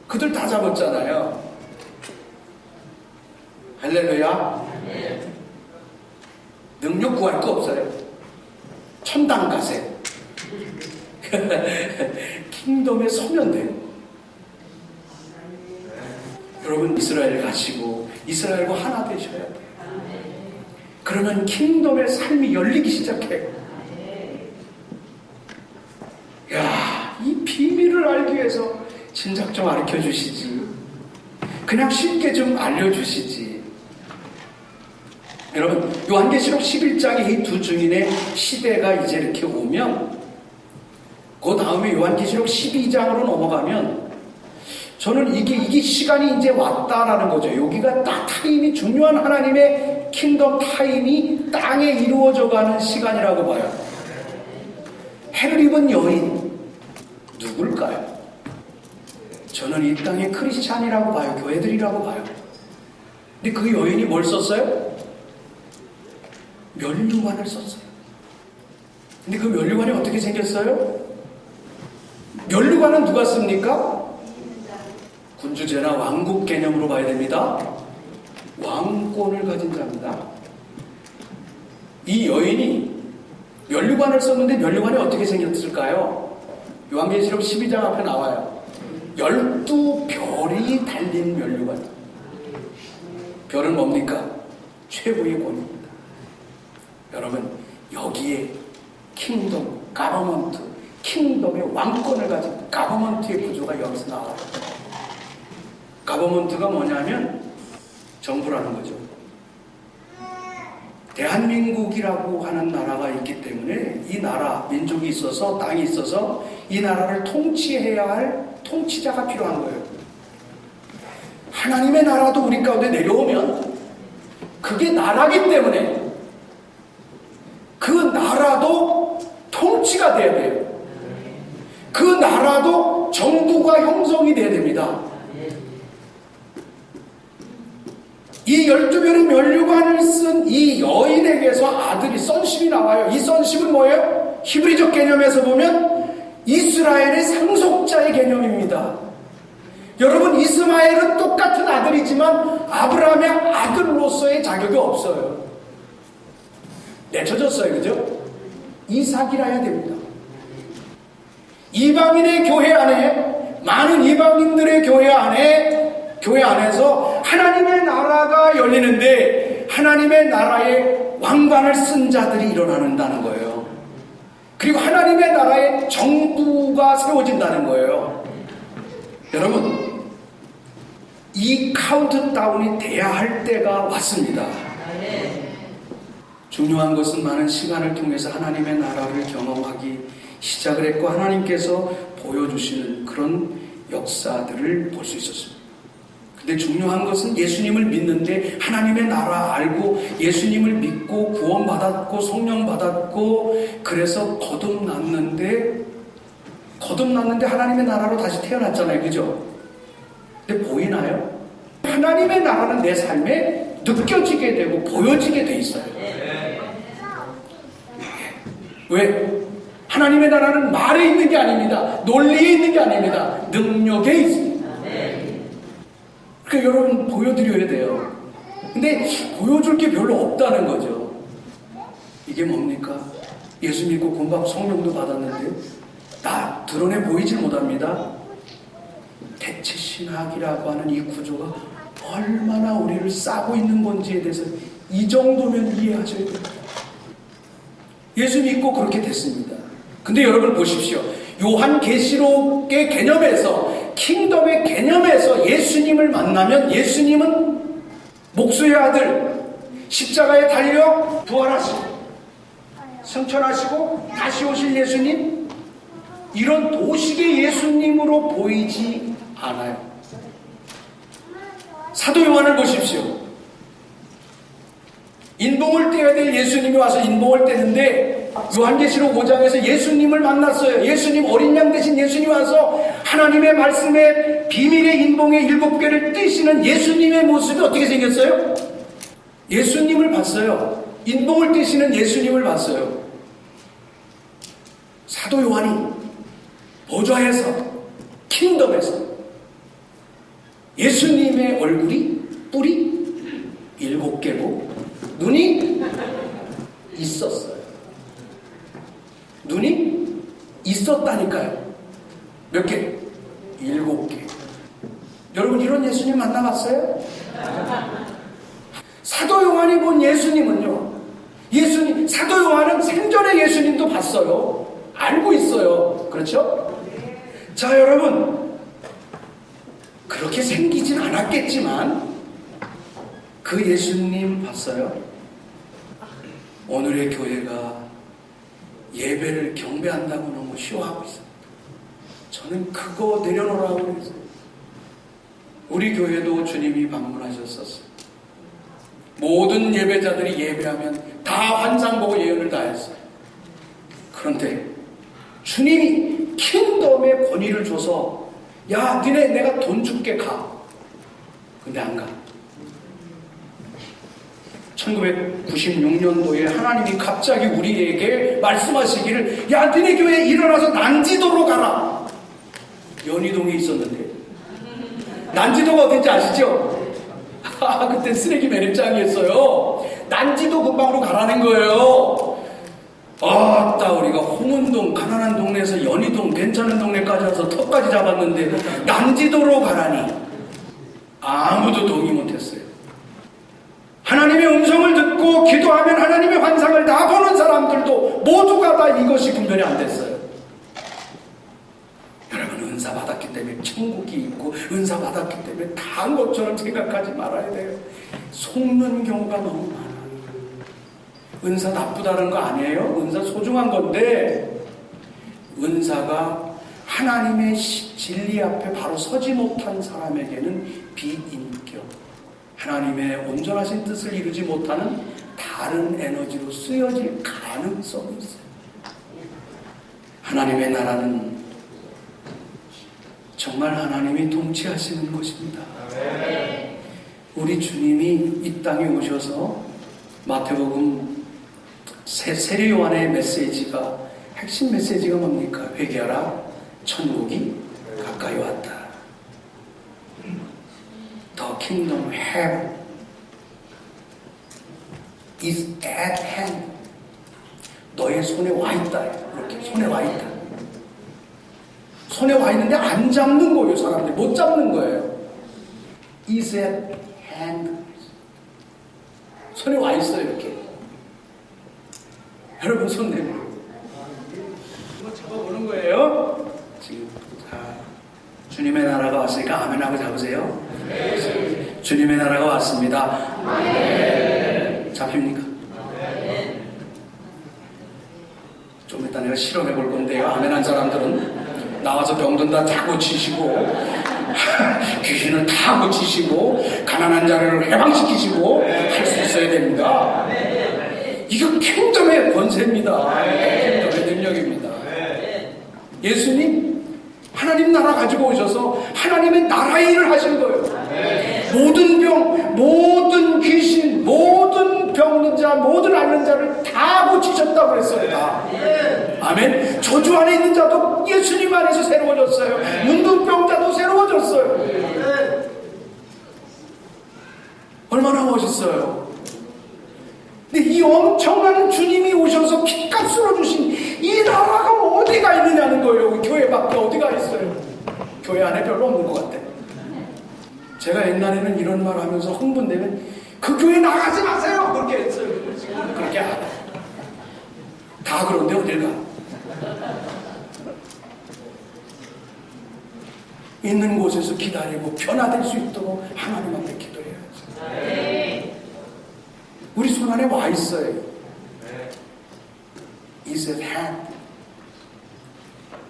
그들 다 잡았잖아요. 할렐루야. 능력 구할 거 없어요. 천당 가세. 킹덤에 서면 돼요. 여러분 이스라엘 가시고 이스라엘과 하나 되셔야 돼요. 그러면 킹덤의 삶이 열리기 시작해요. 야, 이 비밀을 알기 위해서 진작 좀 가르쳐 주시지. 그냥 쉽게 좀 알려주시지. 여러분 요한계시록 11장의 이 두 증인의 시대가 이제 이렇게 오면 그 다음에 요한계시록 12장으로 넘어가면 저는 이게 시간이 이제 왔다라는 거죠. 여기가 딱 타임이 중요한 하나님의 킹덤 타임이 땅에 이루어져가는 시간이라고 봐요. 해를 입은 여인 누굴까요? 저는 이 땅의 크리스찬이라고 봐요. 교회들이라고 봐요. 근데 그 여인이 뭘 썼어요? 면류관을 썼어요. 근데 그 면류관이 어떻게 생겼어요? 면류관은 누가 씁니까? 군주제나 왕국 개념으로 봐야 됩니다. 왕권을 가진 자입니다. 이 여인이 면류관을 썼는데 면류관이 어떻게 생겼을까요? 요한계시록 12장 앞에 나와요. 12별이 달린 면류관. 별은 뭡니까? 최고의 권위입니다. 여러분, 여기에 킹덤, 가버먼트, 킹덤의 왕권을 가진 가버먼트의 구조가 여기서 나와요. 가버먼트가 뭐냐면 정부라는 거죠. 대한민국이라고 하는 나라가 있기 때문에 이 나라, 민족이 있어서, 땅이 있어서 이 나라를 통치해야 할 통치자가 필요한 거예요. 하나님의 나라도 우리 가운데 내려오면 그게 나라기 때문에 그 나라도 통치가 돼야 돼요. 그 나라도 정부가 형성이 돼야 됩니다. 이 12별의 면류관을 쓴 이 여인에게서 아들이 sonship이 나와요. 이 sonship은 뭐예요? 히브리적 개념에서 보면 이스라엘의 상속자의 개념입니다. 여러분, 이스마엘은 똑같은 아들이지만 아브라함의 아들로서의 자격이 없어요. 내쳐졌어요. 그죠? 이삭이라 해야 됩니다. 이방인의 교회 안에, 많은 이방인들의 교회 안에서 하나님의 나라가 열리는데 하나님의 나라의 왕관을 쓴 자들이 일어난다는 거예요. 그리고 하나님의 나라의 정부가 세워진다는 거예요. 여러분, 이 카운트다운이 돼야 할 때가 왔습니다. 중요한 것은 많은 시간을 통해서 하나님의 나라를 경험하기 시작을 했고 하나님께서 보여주시는 그런 역사들을 볼 수 있었습니다. 근데 중요한 것은 예수님을 믿는데 하나님의 나라 알고 예수님을 믿고 구원받았고 성령 받았고 그래서 거듭났는데 하나님의 나라로 다시 태어났잖아요. 그죠? 근데 보이나요? 하나님의 나라는 내 삶에 느껴지게 되고 보여지게 돼 있어요. 왜? 하나님의 나라는 말에 있는 게 아닙니다. 논리에 있는 게 아닙니다. 능력에 있습니다. 그러니까 여러분 보여드려야 돼요. 근데 보여줄 게 별로 없다는 거죠. 이게 뭡니까? 예수 믿고 구원받고 성령도 받았는데 나 드러내 보이질 못합니다. 대체 신학이라고 하는 이 구조가 얼마나 우리를 싸고 있는 건지에 대해서 이 정도면 이해하셔야 됩니다. 예수 믿고 그렇게 됐습니다. 근데 여러분 보십시오. 요한계시록의 개념에서 킹덤의 개념에서 예수님을 만나면 예수님은 목수의 아들 십자가에 달려 부활하시고 승천하시고 다시 오실 예수님 이런 도식의 예수님으로 보이지 않아요. 사도 요한을 보십시오. 인봉을 떼야 될 예수님이 와서 인봉을 떼는데 요한계시록 5장에서 예수님을 만났어요. 예수님 어린 양 대신 예수님이 와서 하나님의 말씀에 비밀의 인봉의 7개를 떼시는 예수님의 모습이 어떻게 생겼어요? 예수님을 봤어요. 인봉을 떼시는 예수님을 봤어요. 사도 요한이 보좌에서 킹덤에서 예수님의 얼굴이 뿔이 7개고 눈이 있었어요. 눈이 있었다니까요. 몇 개? 7개. 여러분 이런 예수님 만나봤어요? 사도 요한이 본 예수님은요. 사도 요한은 생전에 예수님도 봤어요. 알고 있어요. 그렇죠? 자, 여러분 그렇게 생기진 않았겠지만 그 예수님 봤어요? 오늘의 교회가 예배를 경배한다고 너무 쉬워하고 있어요. 저는 그거 내려놓으라고 그랬어요. 우리 교회도 주님이 방문하셨었어요. 모든 예배자들이 예배하면 다 환상 보고 예언을 다 했어요. 그런데 주님이 킹덤의 권위를 줘서 야, 니네 내가 돈 줄게 가. 근데 안 가. 1996년도에 하나님이 갑자기 우리에게 말씀하시기를 야, 니네 교회에 일어나서 난지도로 가라. 연희동에 있었는데. 난지도가 어딘지 아시죠? 그때 쓰레기 매립장이었어요. 난지도 근방으로 가라는 거예요. 아따, 우리가 홍은동, 가난한 동네에서 연희동, 괜찮은 동네까지 와서 턱까지 잡았는데 난지도로 가라니. 아무도 동의 못했어요. 하나님의 음성을 듣고 기도하면 하나님의 환상을 다 보는 사람들도 모두가 다 이것이 분별이 안 됐어요. 여러분, 은사 받았기 때문에 천국이 있고 은사 받았기 때문에 다 한 것처럼 생각하지 말아야 돼요. 속는 경우가 너무 많아요. 은사 나쁘다는 거 아니에요. 은사 소중한 건데 은사가 하나님의 진리 앞에 바로 서지 못한 사람에게는 비인격, 하나님의 온전하신 뜻을 이루지 못하는 다른 에너지로 쓰여질 가능성이 있어요. 하나님의 나라는 정말 하나님이 통치하시는 것입니다. 우리 주님이 이 땅에 오셔서 마태복음 세례 요한의 메시지가, 핵심 메시지가 뭡니까? 회개하라, 천국이 가까이 왔다. The kingdom of heaven is at hand. 너의 손에 와 있다. 이렇게 손에 와 있다. 손에 와 있는데 안 잡는 거예요. 사람들이 못 잡는 거예요. is at hand. 손에 와 있어요. 이렇게. 여러분 손 내밀어. 이거 잡아보는 거예요. 지금 자, 주님의 나라가 왔으니까 아멘하고 잡으세요. 네. 주님의 나라가 왔습니다. 네. 잡힙니까? 네. 좀 이따 내가 실험해 볼 건데요. 아멘한 사람들은 나와서 병든 다 고치시고 귀신은 다 고치시고 가난한 자를 해방시키시고 할 수 있어야 됩니다. 이거 킹덤의 권세입니다. 킹덤의 능력입니다. 예수님 하나님 나라 가지고 오셔서 하나님의 나라의 일을 하신 거예요. 모든 병, 모든 귀신, 모든 병든 자, 모든 앓는 자를 다 고치셨다고 그랬습니다. 아멘. 저주 안에 있는 자도 예수님 안에서 새로워졌어요. 문둥병자도 새로워졌어요. 얼마나 멋있어요. 근데 이 엄청난 주님이 오셔서 피값으로 주신 이 나라가 어디가 있느냐는 거예요. 교회 밖에 어디가 있어요. 교회 안에 별로 없는 것 같아요. 제가 옛날에는 이런 말 하면서 흥분되면 그 교회 나가지 마세요 그렇게 했어요. 지금 그렇게 안 해요. 다 그런데 어딜 가? 있는 곳에서 기다리고 변화될 수 있도록 하나님한테 기도해야죠. 우리 손 안에 와 있어요. Is at hand.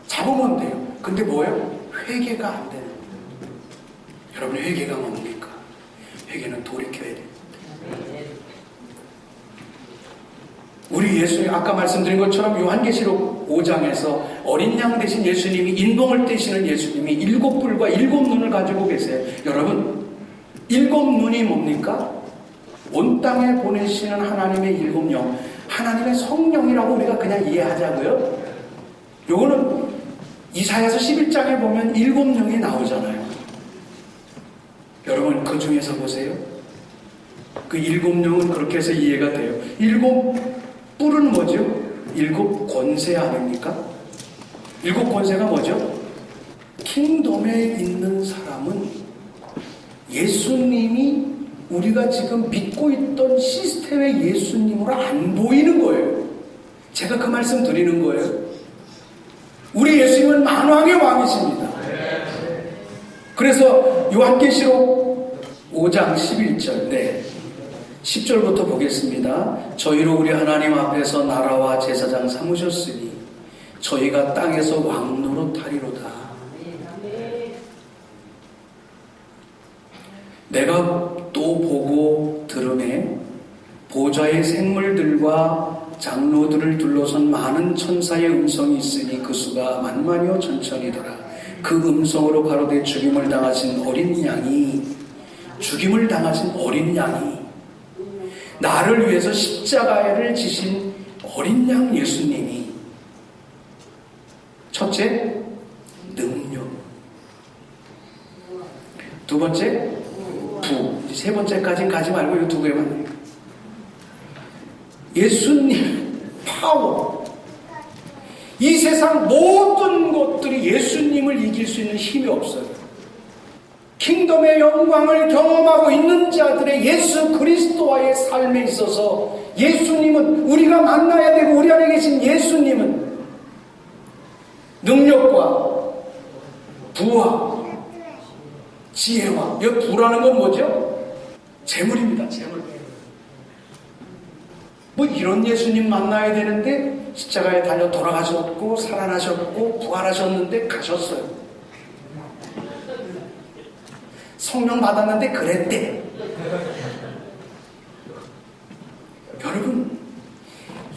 잡으면 돼요. 근데 뭐예요? 회개가 안 되는 거예요. 여러분, 회개가 뭡니까? 회개는 돌이켜야 됩니다. 우리 예수님, 아까 말씀드린 것처럼 요한계시록 5장에서 어린 양 대신 예수님이, 인봉을 떼시는 예수님이 7뿔과 7눈을 가지고 계세요. 여러분, 7눈이 뭡니까? 온 땅에 보내시는 하나님의 7영, 하나님의 성령이라고 우리가 그냥 이해하자고요. 요거는 이사야서 11장에 보면 7영이 나오잖아요. 여러분, 그 중에서 보세요. 그 7영은 그렇게 해서 이해가 돼요. 7뿔은 뭐죠? 7 권세 아닙니까? 7 권세가 뭐죠? 킹덤에 있는 사람은 예수님이 우리가 지금 믿고 있던 시스템의 예수님으로 안 보이는 거예요. 제가 그 말씀 드리는 거예요. 우리 예수님은 만왕의 왕이십니다. 그래서 요한계시록 5장 11절, 네, 10절부터 보겠습니다. 저희로 우리 하나님 앞에서 나라와 제사장 삼으셨으니 저희가 땅에서 왕 노릇하리로다. 내가 또 보고 들으매 보좌의 생물들과 장로들을 둘러선 많은 천사의 음성이 있으니 그 수가 만만이요 천천이더라. 그 음성으로 가로되 죽임을 당하신 어린 양이 나를 위해서 십자가를 지신 어린 양 예수님이 첫째 능력, 두 번째, 부. 이제 세 번째까지는 가지 말고 이 두 개만 해요. 예수님 파워. 이 세상 모든 것들이 예수님을 이길 수 있는 힘이 없어요. 킹덤의 영광을 경험하고 있는 자들의 예수 그리스도와의 삶에 있어서 예수님은, 우리가 만나야 되고 우리 안에 계신 예수님은 능력과 부와 지혜와, 이 부라는 건 뭐죠? 재물입니다. 재물. 뭐 이런 예수님 만나야 되는데 십자가에 달려 돌아가셨고 살아나셨고 부활하셨는데 가셨어요. 성령 받았는데 그랬대. 여러분,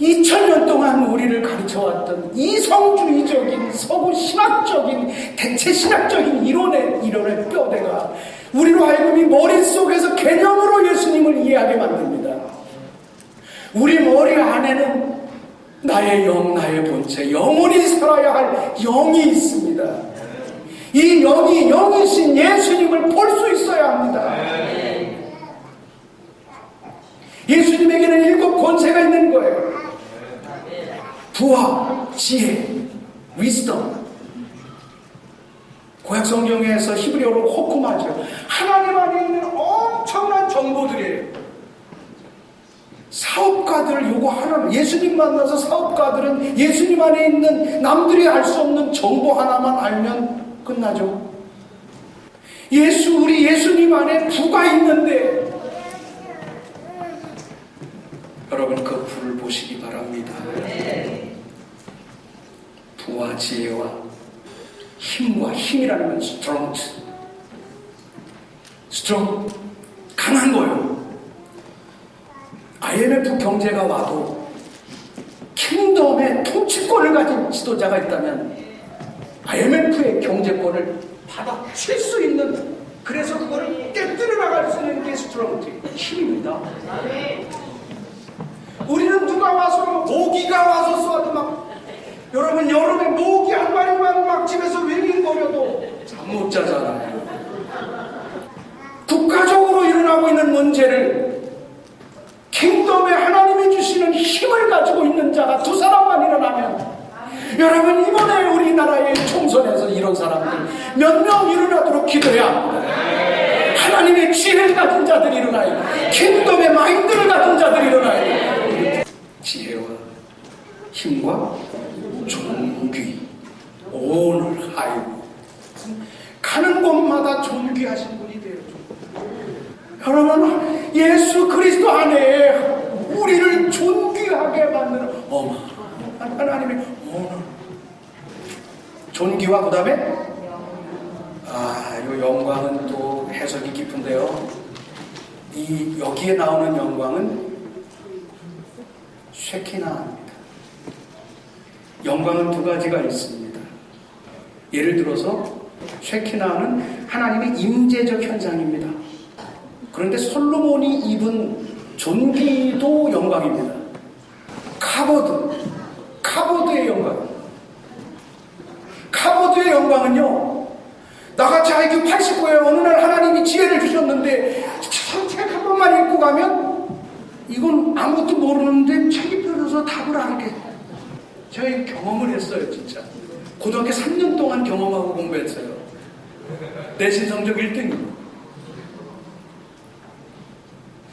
2000년 동안 우리를 가르쳐왔던 이성주의적인 서구 신학적인 대체 신학적인 이론의 뼈대가 우리로 하여금 이 머릿속에서 개념으로 예수님을 이해하게 만듭니다. 우리 머리 안에는 나의 영, 나의 본체, 영원히 살아야 할 영이 있습니다. 이 영이 영이신 예수님을 볼 수 있어야 합니다. 예수님에게는 7 권세가 있는 거예요. 부와 지혜, wisdom. 구약 성경에서 히브리어로 호쿠마죠. 하나님 안에 있는 엄청난 정보들이에요. 사업가들 요거 하나만, 예수님 만나서 사업가들은 예수님 안에 있는 남들이 알 수 없는 정보 하나만 알면 끝나죠. 우리 예수님 안에 부가 있는데 여러분 그 부를 보시기 바랍니다. 부와 지혜와 힘과, 힘이라는 건 strong, 강한 거예요. IMF 경제가 와도 킹덤의 통치권을 가진 지도자가 있다면 IMF의 경제권을 받아칠 수 있는, 그래서 그거를 깨뜨려 나갈 수 있는 게 스트롱, 힘입니다. 우리는 누가 와서, 모기가 와서 쏴도 막, 여러분 여름에 모기 한 마리만 막 집에서 윙윙거려도 잠 못 자잖아요. 국가적으로 일어나고 있는 문제를 킹덤에 하나님이 주시는 힘을 가지고 있는 자가 2 사람만 일어나면, 여러분 이번에 우리나라의 총선에서 이런 사람들 몇 명 일어나도록 기도해야 합니다. 하나님의 지혜를 가진 자들이 일어나요. 킹덤의 마인드를 가진 자들이 일어나요. 지혜와 힘과 존귀, 오늘 하이고 가는 곳마다 존귀하신 분이 되어요. 여러분, 예수 그리스도 안에 우리를 존귀하게 만드는 어마어마한 하나님의 오늘 존귀와 그 다음에 이 영광은 또 해석이 깊은데요. 여기에 나오는 영광은 쉐키나입니다. 영광은 2가지가 있습니다. 예를 들어서 쉐키나는 하나님의 임재적 현상입니다. 그런데 솔로몬이 입은 존귀도 영광입니다. 카보드의 영광. 카보드의 영광은요, 나같이 IQ 89에 어느 날 하나님이 지혜를 주셨는데 책 한 번만 읽고 가면 이건 아무것도 모르는데 책이 펴져서 답을 알게. 제가 경험을 했어요, 진짜. 고등학교 3년 동안 경험하고 공부했어요. 내신 성적 1등이고.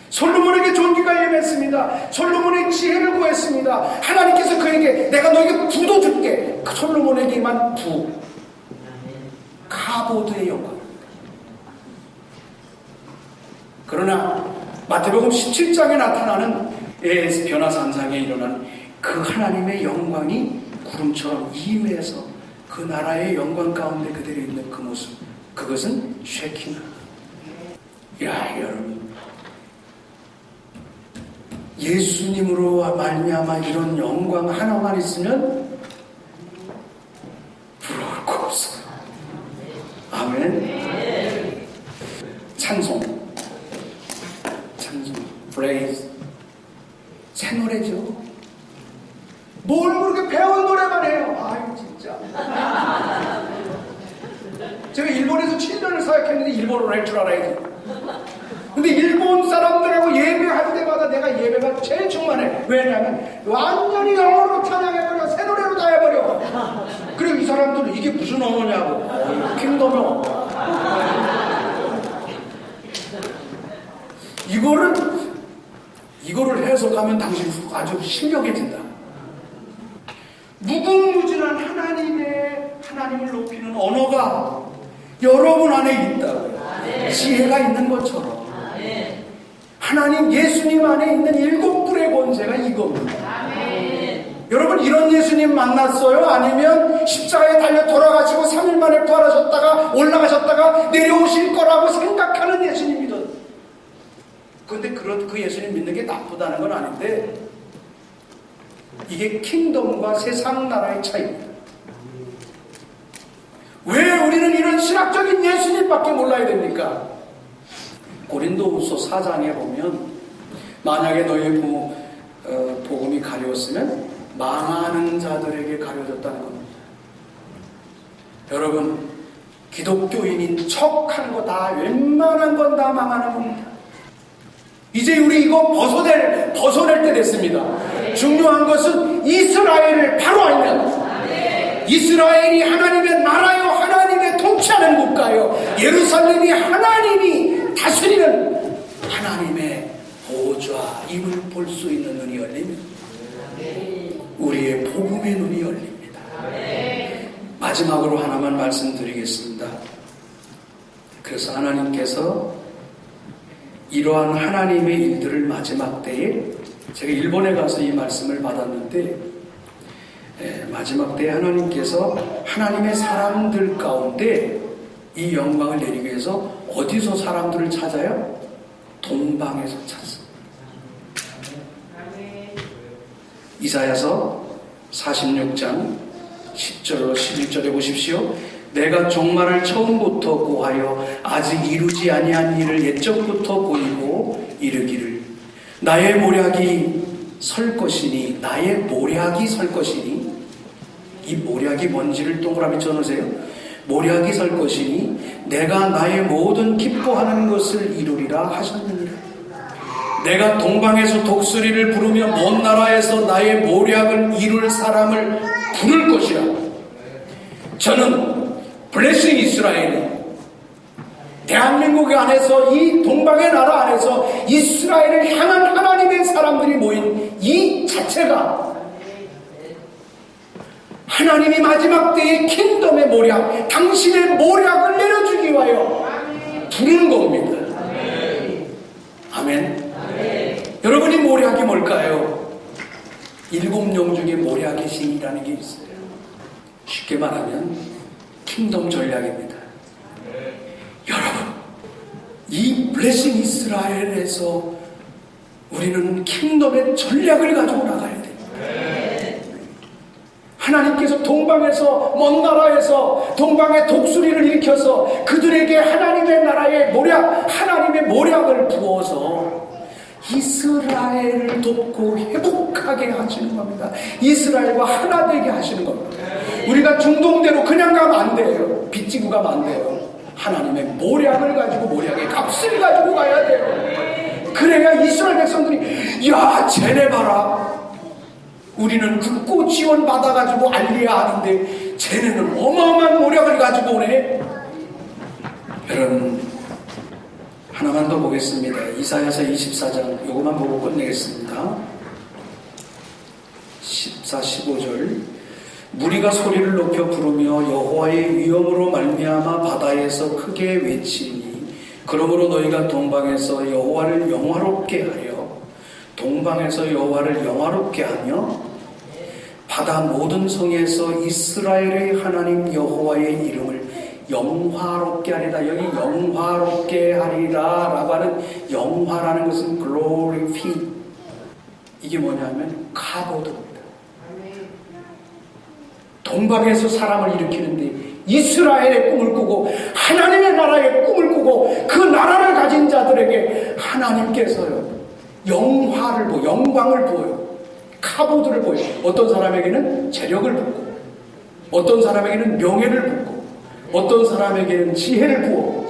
솔로몬에게 존귀가 임했습니다. 솔로몬의 지혜를 구했습니다. 하나님께서 그에게 내가 너에게 부도 줄게. 그 솔로몬에게만 부. 카보드의 영광. 그러나 마태복음 17장에 나타나는 변화산상에 일어난 그 하나님의 영광이 구름처럼 임해서 그 나라의 영광 가운데 그대로 있는 그 모습, 그것은 쉐키나. 야, 여러분, 예수님으로 말미암아 이런 영광 하나만 있으면 부러울 거 없어요. 아멘. 찬송, praise, 새 노래죠. 뭘 그렇게 배운 노래만 해요. 아유 진짜. 제가 일본에서 7년을 사역했는데 일본어를 할 줄 알아야지. 근데 일본 사람들하고 예배할 때마다 내가 예배가 제일 충만해. 왜냐하면 완전히 영어로 찬양해버려. 새 노래로 다 해버려. 그리고 이 사람들은 이게 무슨 언어냐고. 킹덤어. 이거를 해석하면 당신 아주 신명해진다. 무궁무진한 하나님을 높이는 언어가 여러분 안에 있다고요. 지혜가 있는 것처럼. 하나님 예수님 안에 있는 7불의 권세가 이겁니다. 여러분 이런 예수님 만났어요? 아니면 십자가에 달려 돌아가시고 3일 만에 부활하셨다가 올라가셨다가 내려오실 거라고 생각하는 예수님 믿어요. 그런데 그 예수님 믿는 게 나쁘다는 건 아닌데 이게 킹덤과 세상 나라의 차이입니다. 왜 우리는 이런 신학적인 예수님밖에 몰라야 됩니까? 고린도후서 4장에 보면 만약에 너희의 복음이 가려웠으면 망하는 자들에게 가려졌다는 겁니다. 여러분 기독교인인 척하는 거 다 웬만한 건 다 망하는 겁니다. 이제 우리 이거 벗어낼 때 됐습니다. 중요한 것은 이스라엘을 바로 알면 이스라엘이 하나님의 나라요 하나님의 통치하는 국가요 예루살렘이 하나님이 다스리는 하나님의 보좌 이걸 볼 수 있는 눈이 열리면 우리의 복음의 눈이 열립니다. 마지막으로 하나만 말씀드리겠습니다. 그래서 하나님께서 이러한 하나님의 일들을 마지막 때에 제가 일본에 가서 이 말씀을 받았는데 마지막 때에 하나님께서 하나님의 사람들 가운데 이 영광을 내리기 위해서 어디서 사람들을 찾아요? 동방에서 찾습니다. 이사야서 46장 10절로 11절에 보십시오. 내가 종말을 처음부터 고하여 아직 이루지 아니한 일을 옛적부터 보이고 이르기를 나의 모략이 설 것이니 나의 모략이 설 것이니 이 모략이 뭔지를 동그라미 쳐놓으세요. 모략이 설 것이니 내가 나의 모든 기뻐하는 것을 이루리라 하셨느니라. 내가 동방에서 독수리를 부르며 먼 나라에서 나의 모략을 이룰 사람을 부를 것이라. 저는 블레싱 이스라엘이 대한민국 안에서 이 동방의 나라 안에서 이스라엘을 향한 하나님의 사람들이 모인 이 자체가 하나님이 마지막 때의 킹덤의 모략, 당신의 모략을 내려주기 위하여 부르는 겁니다. 아멘. 여러분이 모략이 뭘까요? 7영 중에 모략의 신이라는 게 있어요. 쉽게 말하면 킹덤 전략입니다. 여러분, 이 블레싱 이스라엘에서 우리는 킹덤의 전략을 가지고 나가야 됩니다. 하나님께서 동방에서 먼 나라에서 동방의 독수리를 일으켜서 그들에게 하나님의 나라의 모략, 하나님의 모략을 부어서 이스라엘을 돕고 회복하게 하시는 겁니다. 이스라엘과 하나 되게 하시는 겁니다. 우리가 중동대로 그냥 가면 안 돼요. 빚지고 가면 안 돼요. 하나님의 모략을 가지고 모략의 값을 가지고 가야 돼요. 그래야 이스라엘 백성들이 야 쟤네 봐라. 우리는 국고 지원 받아가지고 알리야 하는데 쟤네는 어마어마한 모략을 가지고 오네. 여러분 하나만 더 보겠습니다. 이사야서 24장 요것만 보고 끝내겠습니다. 14, 15절 무리가 소리를 높여 부르며 여호와의 위엄으로 말미암아 바다에서 크게 외치니 그러므로 너희가 동방에서 여호와를 영화롭게 하여 동방에서 여호와를 영화롭게 하며 바다 모든 성에서 이스라엘의 하나님 여호와의 이름을 영화롭게 하리라. 여기 영화롭게 하리라 라고 하는 영화라는 것은 glorify. 이게 뭐냐면 카보드입니다. 동방에서 사람을 일으키는데 이스라엘의 꿈을 꾸고 하나님의 나라의 꿈을 꾸고 그 나라를 가진 자들에게 하나님께서요 영화를 보여, 영광을 보여요. 카보드를 보여요. 어떤 사람에게는 재력을 붓고 어떤 사람에게는 명예를 붓고 어떤 사람에게는 지혜를 부어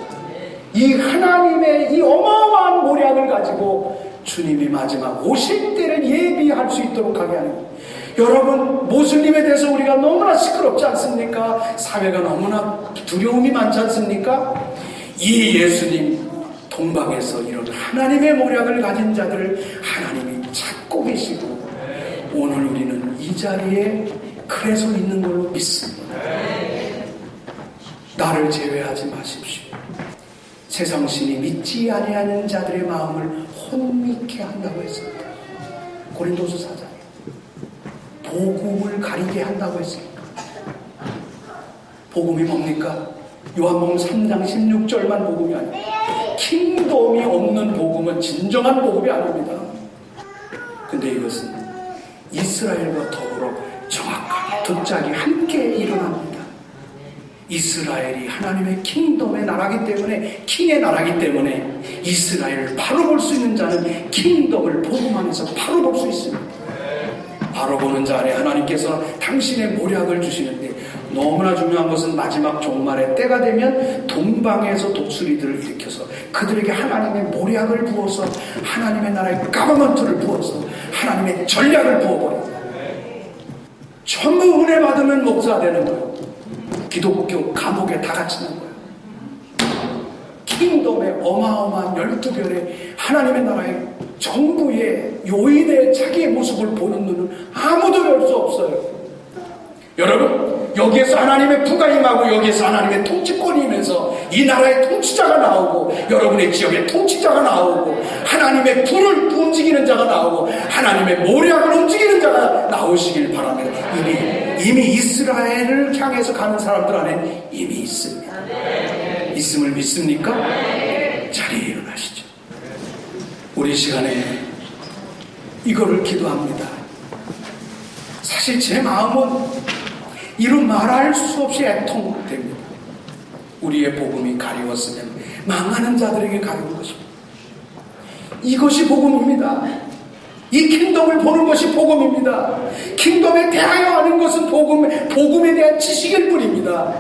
이 하나님의 이 어마어마한 모략을 가지고 주님이 마지막 오실 때를 예비할 수 있도록 하게 하는 거예요. 여러분, 모슬림에 대해서 우리가 너무나 시끄럽지 않습니까? 사회가 너무나 두려움이 많지 않습니까? 이 예수님 동방에서 이런 하나님의 모략을 가진 자들을 하나님이 찾고 계시고 오늘 우리는 이 자리에 그래서 있는 걸로 믿습니다. 나를 제외하지 마십시오. 세상 신이 믿지 아니하는 자들의 마음을 혼미케 한다고 했습니다. 고린도서 4장에 복음을 가리게 한다고 했습니다. 복음이 뭡니까? 요한복음 3장 16절만 복음이 아닙니다. 킹덤이 없는 복음은 진정한 복음이 아닙니다. 근데 이것은 이스라엘과 더불어 정확하게 두 짝이 함께 일어납니다. 이스라엘이 하나님의 킹덤의 나라기 때문에, 킹의 나라기 때문에 이스라엘을 바로 볼 수 있는 자는 킹덤을 복음 안에서 바로 볼 수 있습니다. 바로 보는 자 안에 하나님께서 당신의 모략을 주시는데, 너무나 중요한 것은 마지막 종말의 때가 되면 동방에서 독수리들을 일으켜서 그들에게 하나님의 모략을 부어서 하나님의 나라의 가버먼트를 부어서 하나님의 전략을 부어버립니다. 전부 은혜 받으면 목사 되는 거예요. 기독교 감옥에 다 갇히는 거예요. 킹덤의 어마어마한 12별의 하나님의 나라의 정부의 요인의 자기의 모습을 보는 눈은 아무도 열 수 없어요. 여러분, 여기에서 하나님의 부가 임하고 여기에서 하나님의 통치권이 임해서 이 나라의 통치자가 나오고 여러분의 지역의 통치자가 나오고 하나님의 불을 움직이는 자가 나오고 하나님의 모략을 움직이는 자가 나오시길 바랍니다. 이미 이스라엘을 향해서 가는 사람들 안에 이미 있습니다. 있음을 믿습니까? 자리에 일어나시죠. 우리 시간에 이거를 기도합니다. 사실 제 마음은 이루 말할 수 없이 애통됩니다. 우리의 복음이 가리웠으면 망하는 자들에게 가리운 것입니다. 이것이 복음입니다. 이 킹덤을 보는 것이 복음입니다. 킹덤에 대하여 하는 것은 복음에 대한 지식일 뿐입니다.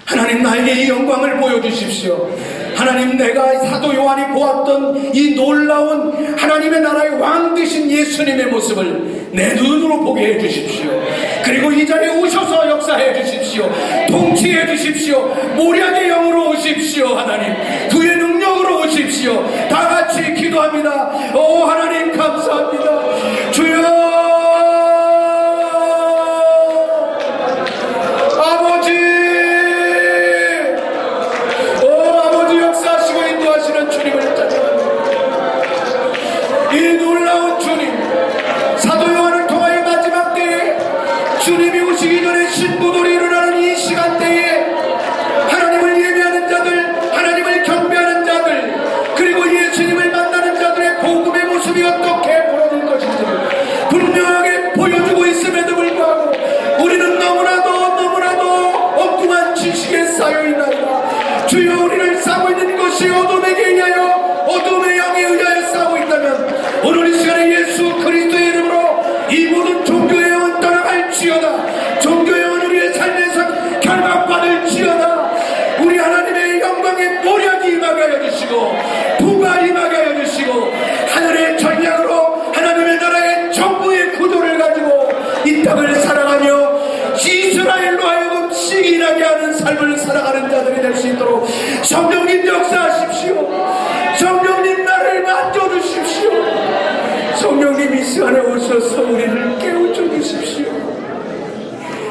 하나님, 나에게 이 영광을 보여주십시오. 하나님, 내가 사도 요한이 보았던 이 놀라운 하나님의 나라의 왕 되신 예수님의 모습을 내 눈으로 보게 해주십시오. 그리고 이 자리에 오셔서 역사해 주십시오. 통치해 주십시오. 모략의 영으로 오십시오. 하나님, 그의 능력으로 오십시오. 다 같이 기도합니다. 오 하나님, 감사합니다. 주여, 주님이 오시기 전에 신부들이 일어나는 이 시간대에 하나님을 예배하는 자들, 하나님을 경배하는 자들, 그리고 예수님을 만나는 자들의 복음의 모습이 어떻게 벌어질 것인지를 분명하게 보여주고 있음에도 불구하고 우리는 너무나도 엉뚱한 지식에 쌓여있나이다. 주여, 우리를 싸고 있는 것이 어둠에게 의하여, 어둠의 영에 의하여 싸고 있다면 오늘 이 시간에 예수 그리스도의 이름으로 이 모든 종교의 영은 떠나갈지어다. 종교영은 우리의 삶에서 결박받을지어다. 우리 하나님의 영광의 모략이 임하게 하여 주시고 부가 임하게 하여 주시고 하늘의 전략으로 하나님의 나라의 정부의 구도를 가지고 이 땅을 살아가며 이스라엘로 하여금 시인하게 하는 삶을 살아가는 자들이 될 수 있도록 성령님 역사하십시오. 성령님, 나를 만져주십시오. 성령님, 이 시간에 오셔서 우리를 깨우쳐 주십시오.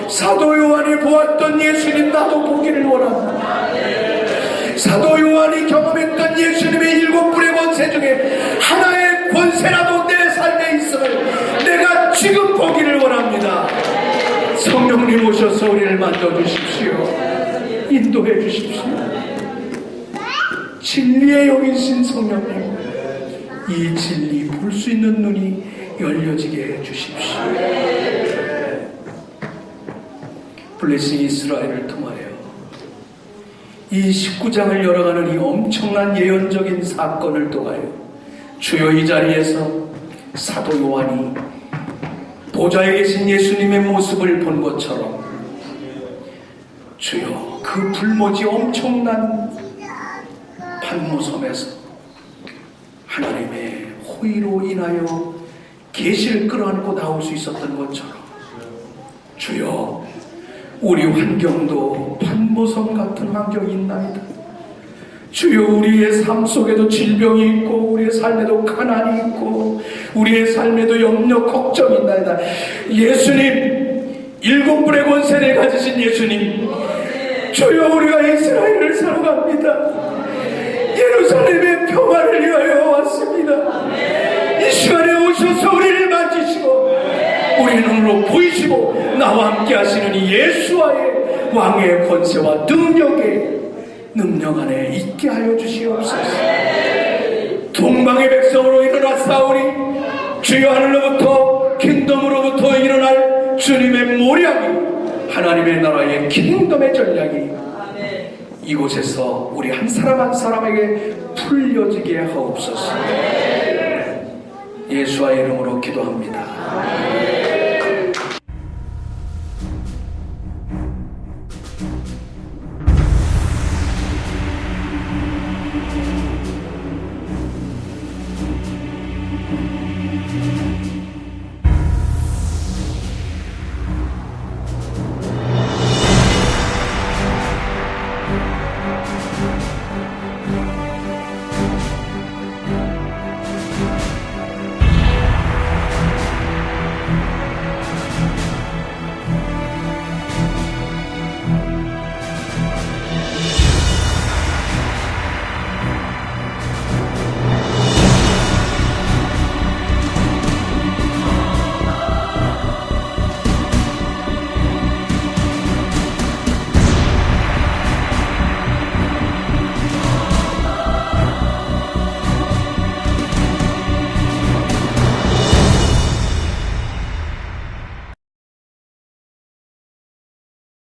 사도 요한이 보았던 예수님, 나도 보기를 원합니다. 사도 요한이 경험했던 예수님의 7불의 권세 중에 하나의 권세라도 내 삶에 있음을 내가 지금 보기를 원합니다. 성령님 오셔서 우리를 만져주십시오. 인도해 주십시오. 진리의 영이신 성령님, 이 진리 볼 수 있는 눈이 열려지게 해주십시오. 블레싱 이스라엘을 통하여 이 19장을 열어가는 이 엄청난 예언적인 사건을 통하여 주여, 이 자리에서 사도 요한이 보좌에 계신 예수님의 모습을 본 것처럼 주여, 그 불모지 엄청난 판모섬에서 하나님의 호의로 인하여 계시를 끌어안고 나올 수 있었던 것처럼 주여 우리 환경도 판모섬 같은 환경이 있나이다. 주여 우리의 삶 속에도 질병이 있고 우리의 삶에도 가난이 있고 우리의 삶에도 염려 걱정이 있나이다. 예수님, 7불의 권세를 가지신 예수님, 주여 우리가 이스라엘을 살아갑니다. 예루살렘의 평화를 위하여 왔습니다. 이 시간에 오셔서 우리를 만지시고 우리의 눈으로 보이시고 나와 함께 하시는 이 예수와의 왕의 권세와 능력 안에 있게 하여 주시옵소서. 동방의 백성으로 일어나 싸우니 주여 하늘로부터 킹덤으로부터 일어날 주님의 모략이 하나님의 나라의 킹덤의 전략이 이곳에서 우리 한 사람 한 사람에게 풀려지게 하옵소서. 예수와의 이름으로 기도합니다.